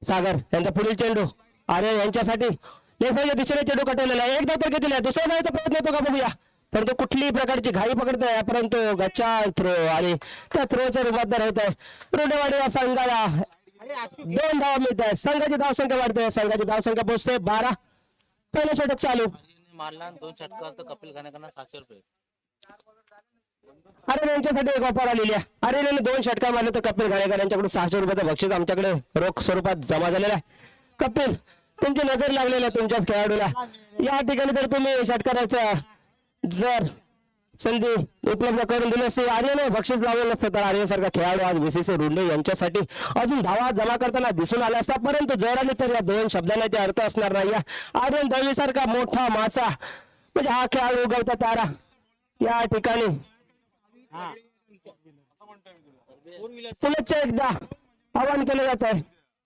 Speaker 3: सागर यांचा पुढील चेंडू आर्यन यांच्यासाठी लेफ्टच्या दिशेने चेंडू कटवलेला आहे. एकदा तर घेतलेला आहे, दुसऱ्या धावाचा प्रयत्न होतो का बघूया, परंतु कुठलीही प्रकारची घाई पकडतोय, परंतु गच्चा थ्रो आणि त्या थ्रोच्या रूपांतर होत आहे. रुंडेवाडी या संघाला 2 धावा मिळत आहे. संघाची धावसंख्या वाढते, संघाची धावसंख्या पोहोचते 12. पहिलं षटक चालू.
Speaker 4: मारला 2 षटकार तर कपिल खानेकरांना 700 रुपये.
Speaker 3: आर्यन यांच्यासाठी एक ऑफर आलेली आहे. आर्यनने 2 षटकार मारले तर कपिल घाणेकर यांच्याकडून 600 रुपयाचं बक्षीस आमच्याकडे रोख स्वरूपात जमा झालेलं आहे. कपिल, तुमची नजर लागलेली आहे तुमच्याच खेळाडूला. या ठिकाणी जर तुम्ही षटकाराचा जर संधी उपलब्ध करून दिली असती, आर्यन बक्षीस लावलं नसतं तर आर्यन सारखा खेळाडू आज VCC रुंडे यांच्यासाठी अजून धावा जमा करताना दिसून आला असता. परंतु जर आले तर या 2 शब्दांना ते अर्थ असणार नाही. आर्यन दळवी सारखा मोठा मासा म्हणजे हा खेळाडू उगवता तारा या ठिकाणी पुनश्च एकदा आवाहन केलं जात आहे.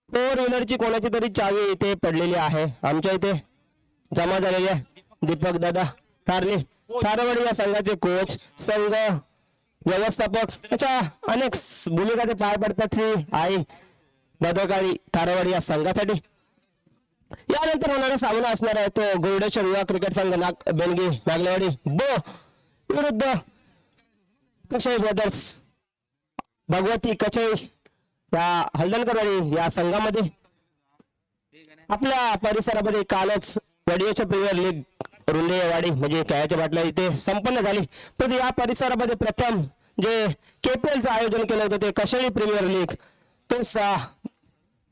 Speaker 3: 4 व्हीलरची कोणाची तरी चावी इथे पडलेली आहे, आमच्या इथे जमा झालेली आहे. दीपक दादा थारवडी या संघाचे कोच, संघ व्यवस्थापक अशा अनेक भूमिका ते पार पडतात. आई भद्रकाळी थारवडी या संघासाठी यानंतर होणारा सामना असणार आहे तो गोरडेश्वर युवा क्रिकेट संघ बेनगी नागलेवाडी विरुद्ध कशई ब्रदर्स भगवती कशई या हलदणकरवाडी या संघामध्ये. आपल्या परिसरामध्ये कालच वडियाच्या प्रीमियर लीग रुंडेवाडी म्हणजे खेळाच्या बाटल्या इथे संपन्न झाली. पण या परिसरामध्ये प्रथम जे KPLचं आयोजन केलं होतं ते कशई प्रीमियर लीग, तोच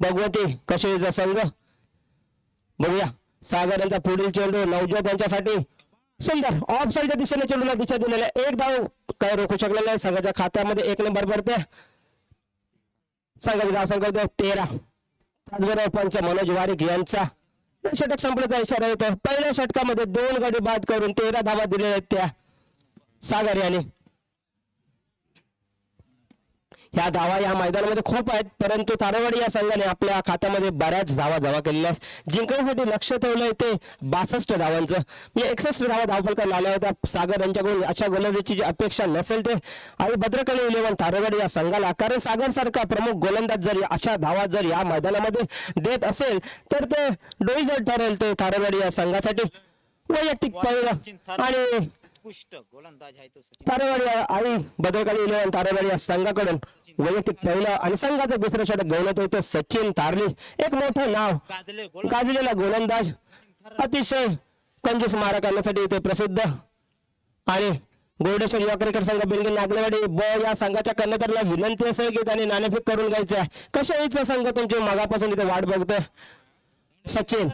Speaker 3: भगवती कशईचा संघ. बघूया सागर यांचा पुढील चेंडू नवज्योत यांच्यासाठी सुंदर ऑफ साईडच्या दिशेने चेंडूला दिशा दिलेला आहे. एक धाव काय रोखू शकलेला नाही. संघाच्या खात्यामध्ये 1 नंबर पडते. संघाची धावसंख्या 13. त्याचबरोबर पंच मनोज वारिक यांचा षटक संपण्याचा इशारा येतो. पहिल्या षटकामध्ये 2 गडी बाद करून 13 धावा दिलेल्या आहेत त्या सागर यांनी. ह्या धावा या मैदानामध्ये खूप आहेत, परंतु तारेवाडी या संघाने आपल्या खात्यामध्ये बऱ्याच धावा जमा केलेल्या आहेत. जिंकण्यासाठी लक्ष ठेवलंय ते 62 धावांचं, म्हणजे 61 धावा धावफलकाला आल्या होत्या. सागर यांच्याकडून अशा गोलंदाजीची जी अपेक्षा नसेल ते आणि भद्रकाली 11 तारेवाडी या संघाला, कारण सागर सारखा प्रमुख गोलंदाज जर अशा धावा जर या मैदानामध्ये देत असेल तर ते डोईजर ठरेल ते तारेवाडी या संघासाठी. वैयक्तिक पहिलं आणि
Speaker 4: गोलंदाज आहे तो
Speaker 3: तारेवाडी आणि भद्रकाली 11 तारेवाडी या संघाकडून वैयक्तिक पहिलं आणि संघाचं दुसरं षटक घेऊन येतो इथे सचिन तारली, एक मोठं नाव गाजलेला गोलंदाज, अतिशय कंजूस मारा करण्यासाठी इथे प्रसिद्ध. आणि गोरडेश्वर युवा क्रिकेट संघ बिलगिन नागलेवाडी या संघाच्या कर्णधाराला विनंती असेल की त्यांनी नाणेफेक करून घ्यायचं आहे. कशाचा संघ तुमची मागापासून इथे वाट बघतोय. सचिन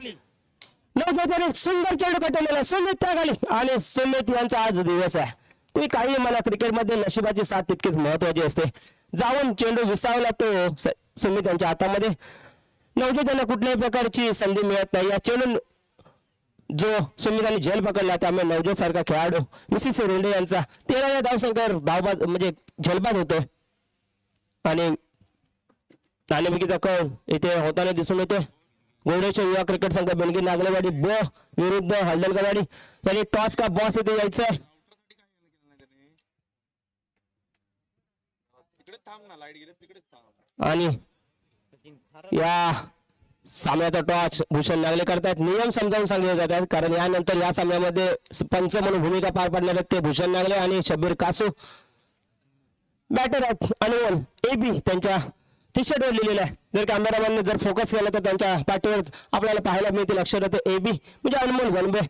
Speaker 3: सुंदर चेंडू कटवलेला सुमित त्याखाली आणि सुमित यांचा आज दिवस आहे. तुम्ही काही मला क्रिकेटमध्ये नशिबाची साथ तितकीच महत्वाची असते. जाऊन चेंडू विसावला तो सुमित यांच्या हातामध्ये. नवज्योत त्यांना कुठल्याही प्रकारची संधी मिळत नाही. या चेंडून जो सुमित यांनी झेल पकडला त्यामुळे नवज्योत सारखा खेळाडू VCC रुंडे यांचा 13 धावसंख्येवर म्हणजे झलबाद होतोय आणि नाणेफेकीचा कळ इथे होताना दिसून येतोय. गोडेश्वर युवा क्रिकेट संघ बेलगी नागलेवाडी ब विरुद्ध हलदलकरवाडी यांनी टॉस का बॉस इथे यायचंय. आणि या सामन्याचा टॉस भूषण नागले करतायत. नियम समजावून सांगितले जातात कारण यानंतर या सामन्यामध्ये पंच म्हणून भूमिका पार पाडणार आहेत ते भूषण नागले आणि शब्बीर कासू. बॅटर आहेत अनमोल एबी त्यांच्या टी शर्टवर लिहिलेलं आहे. जर कॅमेरामॅनने जर फोकस केला तर त्यांच्या पाठीवर आपल्याला पाहायला मिळतील अक्षर एबी म्हणजे अनमोल वनबे.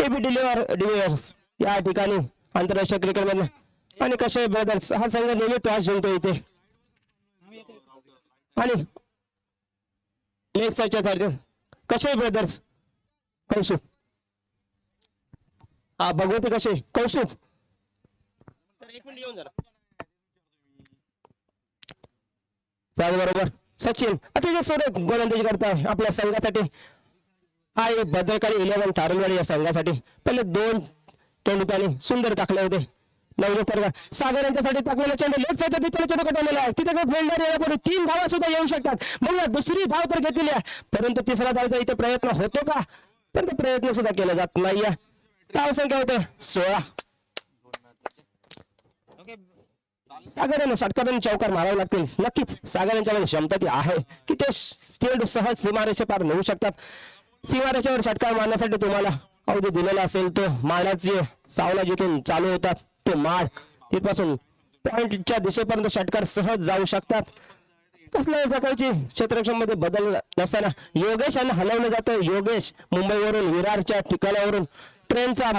Speaker 3: एबी डिलिव्हर्स या ठिकाणी आंतरराष्ट्रीय क्रिकेट मध्ये. आणि कशे ब्रदर्स हा संघ नेहमी टॉस जिंकतो इथे आणि लेग साईडच्या सारखे कशे ब्रदर्स कौशुक हा भगवती कशे कौशुक. एक मिनिट येऊन जरा बरोबर सचिन अतिशय सुरेख गोलंदाजी करताय आपल्या संघासाठी. हा एक भद्रकाली 11 तारलवाडी या संघासाठी पहिले 2 चेंडू त्यांनी सुंदर टाकले होते. सागर यांच्यासाठी टाकलेला चेंडू लेग साईडच्या दिशेला चेंडू कटवलेला आहे. तिथे काही फिल्डर यापुढे 3 धावा सुद्धा येऊ शकतात. बघूया दुसरी धाव तर घेतली आहे परंतु तिसरा धावचा इथे प्रयत्न होतो का तर ते प्रयत्न सुद्धा केला जात नाहीये. धाव संख्या होते 16. सागर यांना षटकारांनी चौकार मारावे लागतील. नक्कीच सागर यांच्यामध्ये क्षमता ती आहे की ते चेंडू सहज सीमारेषे पार नेऊ शकतात. सीमारेषेवर षटकार मारण्यासाठी तुम्हाला अवधी दिलेला असेल तो माडाची सावला जिथून चालू होतात तो माड तिथपासून पॉइंटच्या दिशेपर्यंत षटकार सहज जाऊ शकतात. कसल्याही प्रकारची क्षेत्ररक्षण मध्ये बदल नसताना योगेश यांना हलवलं जातं. योगेश मुंबईवरून विरारच्या ठिकाणावरून ट्रेनचा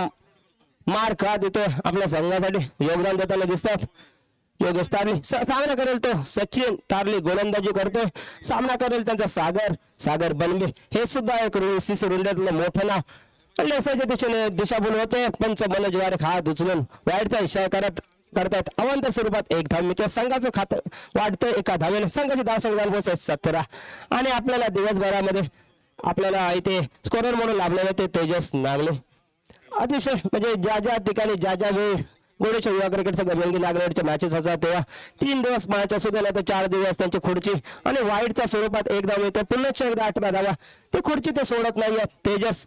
Speaker 3: मार खात इथे आपल्या संघासाठी योगदान देताना दिसतात. योगेश तारली सामना करेल तो सचिन तारली गोलंदाजी करतोय. सामना करेल त्यांचा सागर बनबे हे सुद्धा एक सीसी रुंड्यातलं मोठं नाव. लेसाच्या दिशेने दिशाभूल होते. पंच मनोज वारेख हात उचलून वाईटचा इशारा करतायत. अवंत स्वरूपात एक धाव मिळते. संघाचं खातं वाढतंय एका धावेने. संघाची धावसंख्या झाली 17 आणि आपल्याला दिवसभरामध्ये आपल्याला इथे स्कोरर म्हणून लाभलेले ते तेजस नागले. अतिशय म्हणजे ज्या ठिकाणी ज्या वेळी गोडेश्वर युवा क्रिकेट संघ बेलगी नागरेवाडीच्या मॅचेस असतात तेव्हा 3 दिवस मॅच असू द्या तर 4 दिवस त्यांची खुर्ची आणि वाईटच्या स्वरूपात एक धाव मिळते. पुन्हा एकदा 18 धावा ते खुर्ची ते सोडत नाहीये. तेजस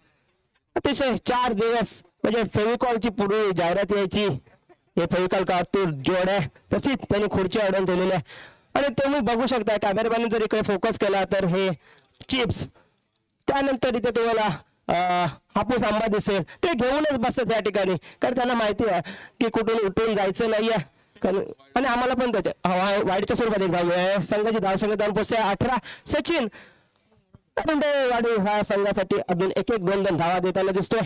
Speaker 3: अतिशय 4 दिवस म्हणजे फेविकॉलची पूर्वी जाहिरात यायची हे फेविकॉल काढतो जोड आहे तशी त्यांनी खुर्ची अडवून ठेवलेली आहे. आणि तुम्ही बघू शकता कॅमेरामॅनने जर इकडे फोकस केला तर हे चिप्स त्यानंतर इथे तुम्हाला हापूस आंबा दिसेल ते घेऊनच बसतात या ठिकाणी कारण त्यांना माहिती आहे की कुठून उठून जायचं नाहीये. आणि आम्हाला पण त्याच्या वाईटच्या स्वरूपात एक धाव मिळाली. संघाची धावसंख्या जाऊन पोहोचते 18. सचिन वाडी ह्या संघासाठी अजून 1-2 धावा देताना दिसतोय.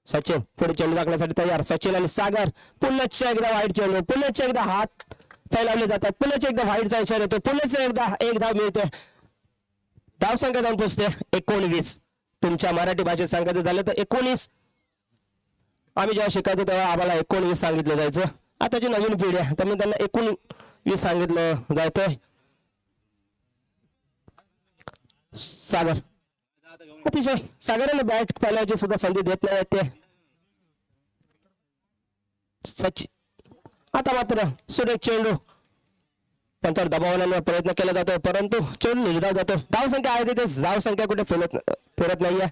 Speaker 3: सचिन पुढे चेंडू टाकण्यासाठी तयार. सचिन आणि सागर पुन्हा एकदा वाईट चेंडू. पुन्हा एकदा हात फैलावले जातात. पुन्हा एकदा वाईटचा इशारा येतो. पुन्हा एकदा एक धाव मिळते. धावसंख्या जाऊन पोहोचते 19. तुमच्या मराठी भाषेत सांगायचं झालं तर 19. आम्ही जेव्हा शिकायचो तेव्हा आम्हाला 19 सांगितलं जायचं. आताची नवीन पिढी आहे त्यामुळे त्यांना 19 सांगितलं जायचंय. सागर अतिशय सागराने बॅट पाळण्याची सुद्धा संधी देत नाही ते. सचिन आता मात्र सुरेख चेंडू त्यांच्यावर दबाव आणण्याचा प्रयत्न केला जातो परंतु चेंडू निर्धाव जातो. धावसंख्या आहे तिथे धावसंख्या कुठे फिरत नाहीये.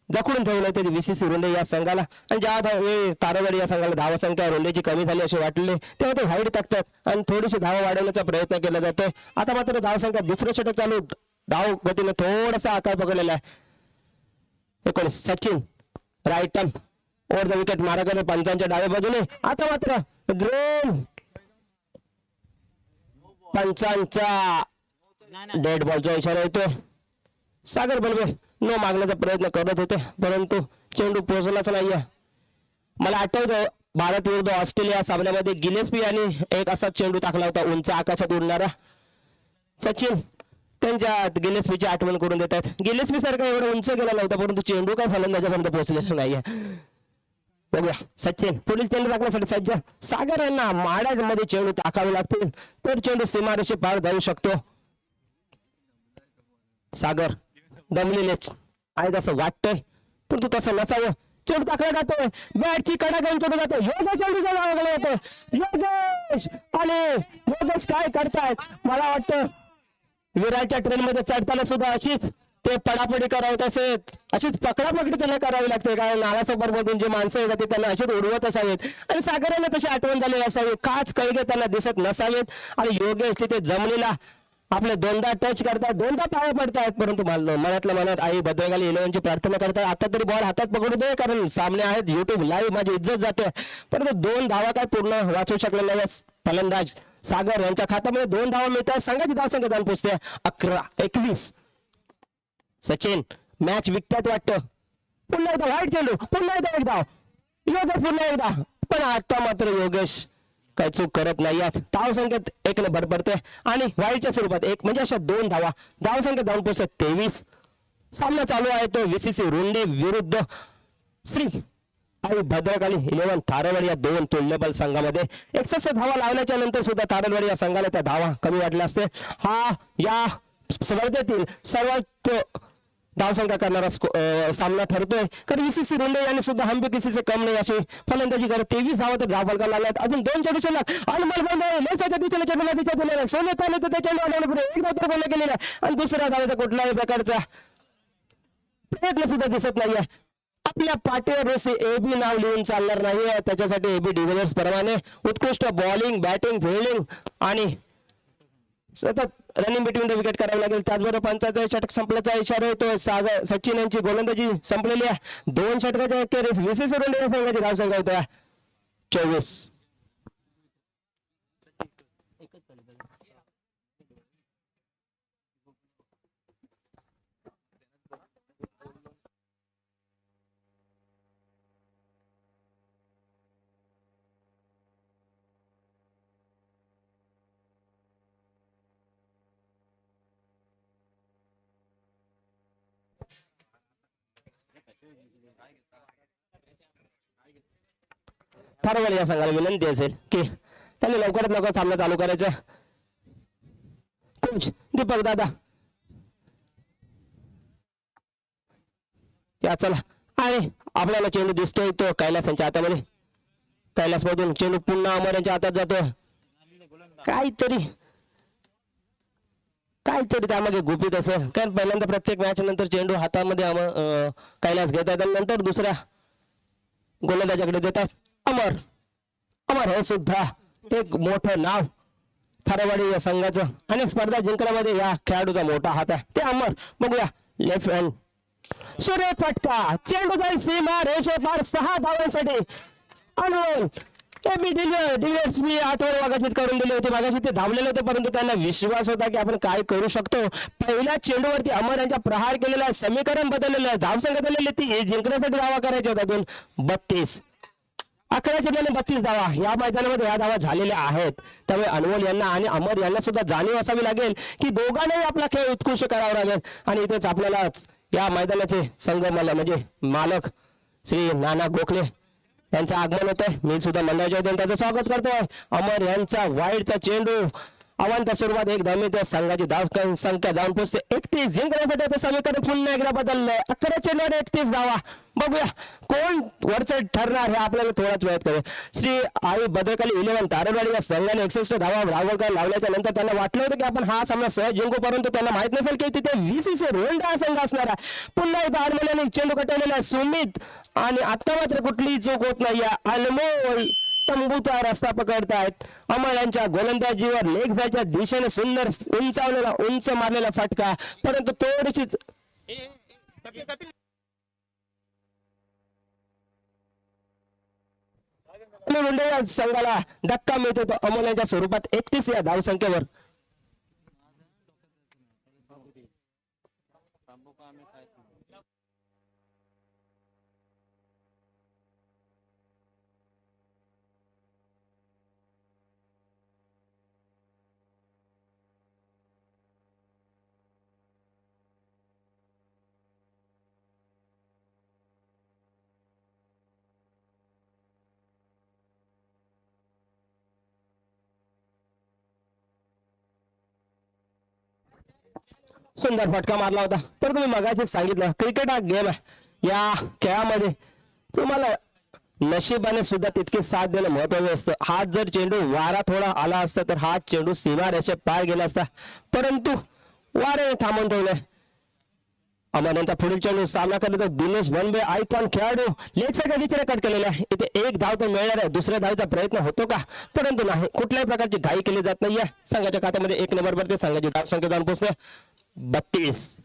Speaker 3: जखडून ठेवलं ते VCC रुंडे या संघाला. आणि ज्या तारावाडी या संघाला धावसंख्या रुंडेची कमी झाली असे वाटले तेव्हा ते वाईट टाकतात आणि थोडीशी धाव वाढवण्याचा प्रयत्न केला जातोय. आता मात्र धावसंख्या दुसरं षटक चालू धाव गतीने थोडासा आकार पकडलेला आहे. 19 Sachin right turn over the wicket मारा करत पंचांच्या डाव्या बाजूने. आता मात्र ग्रेन पंचांचा डेड बॉलचा इशारा येतोय. सागर बनवे नो मागण्याचा प्रयत्न करत होते परंतु चेंडू पोहोचलाच नाहीये. मला आठवतं भारत विरुद्ध ऑस्ट्रेलिया सामन्यामध्ये गिलेस्पी यांनी एक असा चेंडू टाकला होता उंच आकाशात उडणारा. सचिन त्यांच्या गिलेस्पीची आठवण करून देतात. गिलेस्पी सारखा एवढा उंच गेला नव्हता परंतु चेंडू काय फलंदाजापर्यंत पोहोचलेला नाहीये. बघूया सचिन पुढील चेंडू टाकण्यासाठी सज्ज. सागर यांना माड्यामध्ये चेंडू टाकावे लागतील तर चेंडू सीमारेषे पार जाऊ शकतो. सागर दमलेले आहे तसं वाटतंय परंतु तसं नसावं. चेंडू टाकला जातोय, बॅटची कडा घेऊन चेंडू जातो, योगेश चेंडूच्या गावाकडे येतो, योगेश आणि योगेश काय करतायत, मला वाटतं विराटच्या ट्रेन मध्ये चढताना सुद्धा अशीच ते पडापडी करावत असेल, अशीच पकडापकडी त्यांना करावी लागते, कारण नालासोबत मधून जे माणसं येतात ते त्यांना अशीच उडवत असावेत आणि सागराला तशी आठवण झालेली असावी, काच कळगे त्यांना दिसत नसावेत आणि योगेश तिथे जमिनीला आपले दोनदा टच करतात, दोनदा पाया पडतायत, परंतु मनातल्या मनात आई भद्रकाली 11ची प्रार्थना करतात, आता तरी बॉल हातात पकडू दे, कारण सामने आहेत YouTube लाईव्ह, माझी इज्जत जाते, परंतु 2 धावा काय पूर्ण वाचवू शकले नाही फलंदाज सागर यांच्या खात्यामध्ये 2 धावा मिळतात, संघाची धावसंख्या जाऊन पोचते 11-21. सचिन मॅच विकतात वाटतं, पुन्हा एकदा वाईट चेंडू, पुन्हा एकदा एक धाव, योगेश पुन्हा एकदा, पण आता मात्र योगेश काही चूक करत नाही आहेत, धावसंख्येत 1 भर पडते आणि वाईटच्या स्वरूपात 1 म्हणजे अशा 2 धावा, धावसंख्या जाऊन पोहोचत 23. सामना चालू आहे तो VCC रुंदी विरुद्ध श्री आणि भद्रकाली 11 तारवाडी या 2 तुल्यबल संघामध्ये 61 धावा लावल्याच्या नंतर सुद्धा तारवाडी या संघाला त्या धावा कमी वाटल्या असते. हा या स्पर्धेतील सर्वात धावसंख्या करणारा सामना ठरतोय, कारण VCC रुंडे यांनी सुद्धा हम भी किसी से कम नाही अशी फलंदाजी करत 23 धावा तर धाव फलकाला लागल्यात, अजून 2 चेंडू शिल्लक आणि लेसाच्या दिशेने चेंडूला दिशा दिलेला, सोने ताने तर त्या चेंडू पुढे 1 धाव तर बोलला गेलेला आणि दुसऱ्या धावाचा कुठल्याही प्रकारचा प्रयत्न सुद्धा दिसत नाहीये. आपल्या पाठीवर AB नाव लिहून चालणार नाहीये, त्याच्यासाठी AB डिव्हिलियर्स प्रमाणे उत्कृष्ट बॉलिंग, बॅटिंग, फिल्डिंग आणि सतत रनिंग बिटवीन द विकेट करावं लागेल. त्याचबरोबर पंचाचा षटक संपल्याचा इशारा येतो. सागर सचिन यांची गोलंदाजी संपलेली आहे. 2 षटकाच्या अखेरीस VCC रुंडे या संघाची धावसंख्या होत्या 24. थारवली या संघाला विनंती असेल की त्यांनी लवकरात लवकर सामना चालू करायचा. कोच दीपक दादा या चला, आणि आपल्याला चेंडू दिसतोय तो कैलासांच्या हातामध्ये, कैलास मधून चेंडू पुन्हा अमर यांच्या हातात जातो. काहीतरी त्यामागे गुपित असेल, कारण पहिल्यांदा प्रत्येक मॅच नंतर चेंडू हातामध्ये कैलास घेतात आणि नंतर दुसऱ्या गोलंदाजाकडे देतात. अमर हे सुद्धा एक मोठं नाव थारवाडी या संघाचं, अनेक स्पर्धा जिंकण्यामध्ये या खेळाडूचा मोठा हात आहे. ते अमर बघूया, लेफ्ट हँड सुरेख फटका, चेंडू जाईल सीमा रेषे पार 6 धावांसाठी. अनमोल मी डिलिव्हर्स मी 8 वर वागाचीच करून दिली होती, मागाशी ते धावलेले होते, परंतु त्यांना विश्वास होता की आपण काय करू शकतो. पहिल्या चेंडूवरती अमर यांच्या प्रहार केलेला आहे, समीकरण बदललेलं आहे, धावसंख्या बदललेली, ती जिंकण्यासाठी धावा करायच्या होत्या. 32 11 चेंडूने 32 धावा या मैदानामध्ये या धावा झालेल्या आहेत. त्यामुळे अनमोल यांना आणि अमर यांना सुद्धा जाणीव असावी लागेल की दोघांनाही आपला खेळ उत्कृष्ट करावा लागेल. आणि इथेच आपल्याला या मैदानाचे संघ म्हणजे मालक श्री नाना गोखले यांचं आगमन होतंय. मी सुद्धा मंडळाच्या वतीने त्याचं स्वागत करतोय. अमर यांचा वाईडचा चेंडू अवांत स्वरूपात एक धाव मिळते. संघाची धाव संख्या जाऊन पोहोचते 31. जिंकण्यासाठी आता समीकरण पुन्हा एकदा बदललंय. 11 चेंडूवर 31 धावा. बघूया कोण वरचढ ठरणार हे आपल्याला थोडाच वेळात कळेल. श्री आई भद्रकाली 11 तारवाडी या संघाने 61 धावा लावल्याच्या नंतर त्यांना वाटलं होतं की आपण हा सामना सहज जिंकू, परंतु त्यांना माहित नसेल की तिथे VCC रुंडे हा संघ असणार आहे. पुन्हा एकदा अनमोलाने चेंडू कटवलेला आहे. सुमित आणि आता मात्र कुठलीही चूक होत नाहीये. अनमोल तंबूचा रस्ता पकडतायत. अमर यांच्या गोलंदाजीवर लेग जायच्या दिशेने सुंदर उंच मारलेला फटका, परंतु थोडीशीच संघाला धक्का मिळतो तो अमोल यांच्या स्वरूपात 31 या धावसंख्येवर. सुंदर फटका मारला होता. तर तुम्ही मगाशीच सांगितलं क्रिकेट हा गेम आहे. या खेळामध्ये तुम्हाला नशिबाने सुद्धा तितके साथ देणं महत्वाचं असतं. हा जर चेंडू वारा थोडा आला असता तर हा चेंडू सीमा रेषे पार गेला असता, परंतु वाऱ्याने थांबून ठेवलंय. अमर यांचा पुढील चेंडू सामना करतो दिनेश बनबे आयकॉन खेळाडू लेगच्या दिशेने कट केलेला आहे. इथे एक धाव तर मिळणार आहे. दुसऱ्या धावचा प्रयत्न होतो का, परंतु नाही, कुठल्याही प्रकारची घाई केली जात नाहीये. संघाच्या खात्यामध्ये 1 नंबरवरती संघाची धाव संख्या जाऊन पोहोचते 32.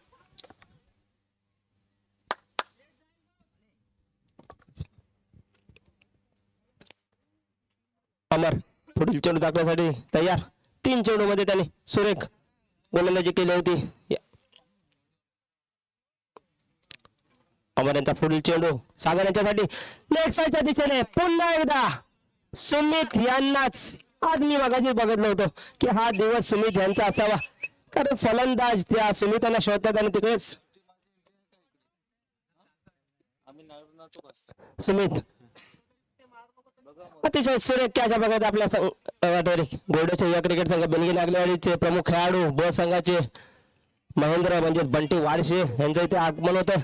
Speaker 3: अमर पुढील चेंडू टाकण्यासाठी तयार. 3 चेंडू मध्ये त्याने सुरेख गोलंदाजी केली होती. अमर यांचा पुढील चेंडू सागर यांच्यासाठी लेग साईडच्या दिशेने पुन्हा एकदा सुमित यांनाच. आज मी मगाशी बघितलं होतं की हा दिवस सुमित यांचा असावा, कारण फलंदाज त्या सुमितांना शोधतात आणि तिकडेच सुमित अतिशय सुरेख कॅच बघत आपल्या गोल्डच्या या क्रिकेट संघ बेलगी नागलेवाडीचे प्रमुख खेळाडू ब संघाचे महेंद्र म्हणजे बंटी वाडशे यांचं इथे आगमन होतं.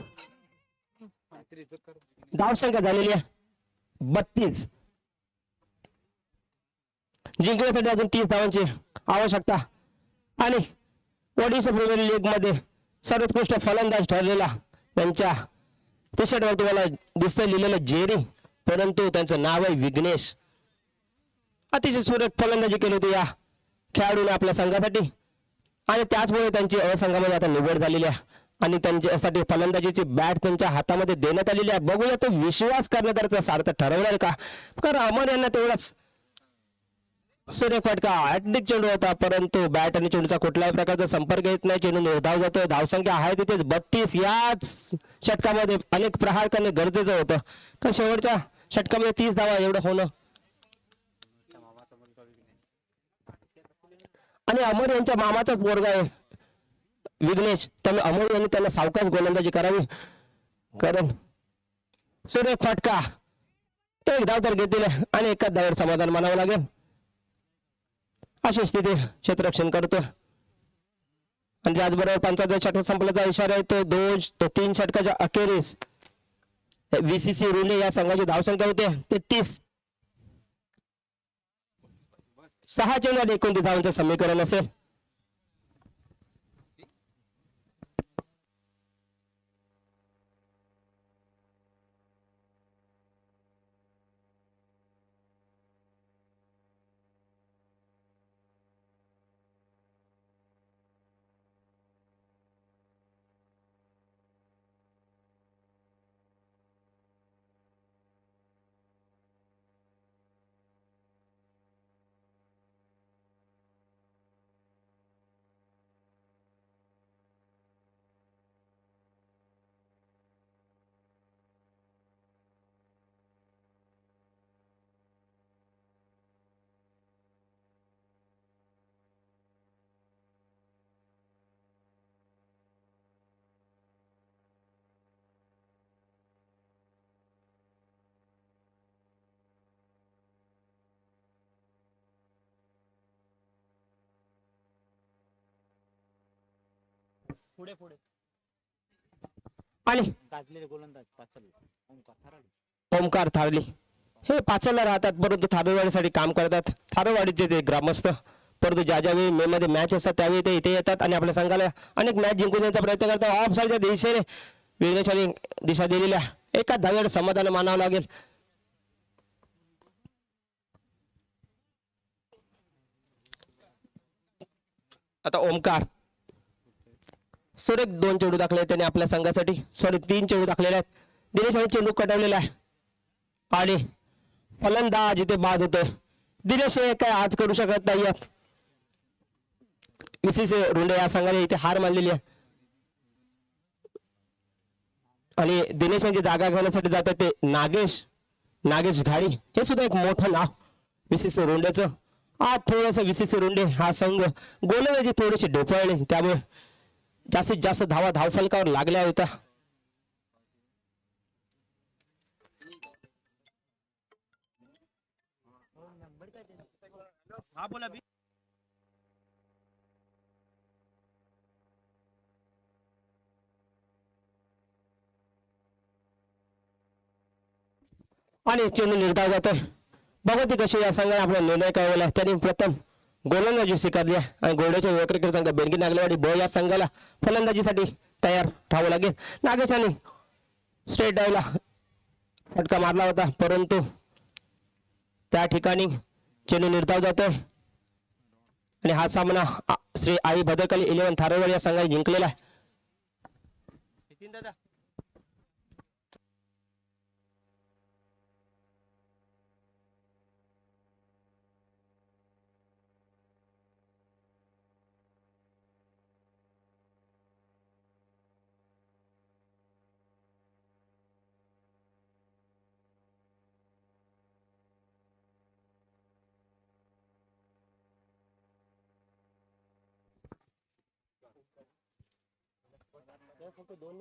Speaker 3: धावसंख्या झालेली आहे 32. जिंकण्यासाठी अजून 30 धावांची आवश्यकता आणि ओडिशा प्रीमियर लीग मध्ये सर्वोत्कृष्ट फलंदाज ठरलेला त्यांच्या टी शर्टवर तुम्हाला दिसतं लिहिलेलं जेरी, परंतु त्यांचं नाव आहे विघ्नेश. अतिशय सुरेख फलंदाजी केली होती या खेळाडूने आपल्या संघासाठी आणि त्याचमुळे त्यांची अ संघामध्ये आता निवड झालेली आहे आणि त्यांच्यासाठी फलंदाजीची बॅट त्यांच्या हातामध्ये देण्यात आलेली आहे. बघूया तो विश्वास करण्याचा सार्थ ठरवणार का, कारण अमर यांना तेवढाच सुरेख फटका हॅट्रिक चेंडू होता, परंतु बॅट आणि चेंडूचा कुठल्याही प्रकारचा संपर्क येत नाही. चेंडू निर्धाव जातोय. धावसंख्या आहे तिथेच 32. याच षटकामध्ये अनेक प्रहार करणे गरजेचं होतं, कारण शेवटच्या षटकामध्ये 30 धावा एवढं होणं. आणि अमर यांच्या मामाचाच पोरगा आहे विघ्नेश, त्यामुळे अमोल यांनी त्यांना सावकाश गोलंदाजी करावी, कारण सुरेख फटका एक धाव तर घेतलेला आणि एकाच धावेवर समाधान मानावं लागेल. अशी स्थिती क्षेत्ररक्षण करतो आणि त्याचबरोबर 55 षटक संपल्याचा इशारा येतो. 2-3 षटकाच्या अखेरीस VCC रुले या संघाची धावसंख्या होते 33. 6 चेंडू 29 धावांचं समीकरण असेल.
Speaker 2: पुढे पुढे
Speaker 3: आणि
Speaker 4: गाजलेले गोलंदाज पाचल ओंकार थराडी.
Speaker 3: ओमकार थारली हे पाचलला राहतात, परंतु थारोवाडीसाठी काम करतात. थारोवाडीचे ते ग्रामस्थ, परंतु ज्या ज्यावेळी मे मध्ये मॅच असतात त्यावेळी ते इथे येतात आणि आपल्या संघाला अनेक मॅच जिंकून देण्याचा प्रयत्न करतात. ऑफ साईडच्या दिशेने विघ्नेशाने दिशा दिलेल्या एका धावेवर समाधान मानावं लागेल. आता ओमकार सुरेख 2 चेंडू दाखले त्याने आपल्या संघासाठी, 3 चेंडू दाखलेले आहेत. दिनेश आणि चेंडू कटवलेला आहे आणि फलंदाज इथे बाद होतोय. दिनेश हे काय आज करू शकत नाही. VCC रुंडे या संघाने इथे हार मानलेली आहे आणि दिनेश यांची जागा घेण्यासाठी जातात ते नागेश घाडी, हे सुद्धा एक मोठं नाव VCC रुंडेचं. आज थोडंसं VCC रुंडे हा संघ गोलंदाजी थोडीशी ढोपळली, त्यामुळे जास्तीत जास्त धावा धावफलकावर लागल्या होत्या. आणि चेंडू निर्धाव जातोय. बघू ती कशी या संघाने आपला निर्णय कळवला. त्यांनी प्रथम गोलंदाजी स्वीकारली आहे आणि गोड्याच्या युवा क्रिकेट संघ बेनगी नागलेवाडी ब या संघाला फलंदाजीसाठी तयार राहावं लागेल. नागेशाने स्ट्रेट डायला फटका मारला होता, परंतु त्या ठिकाणी चेंडू निर्धाव जातोय आणि हा सामना श्री आई भद्रकाली 11 थारोवाडी या संघाने जिंकलेला आहे. फक्त 2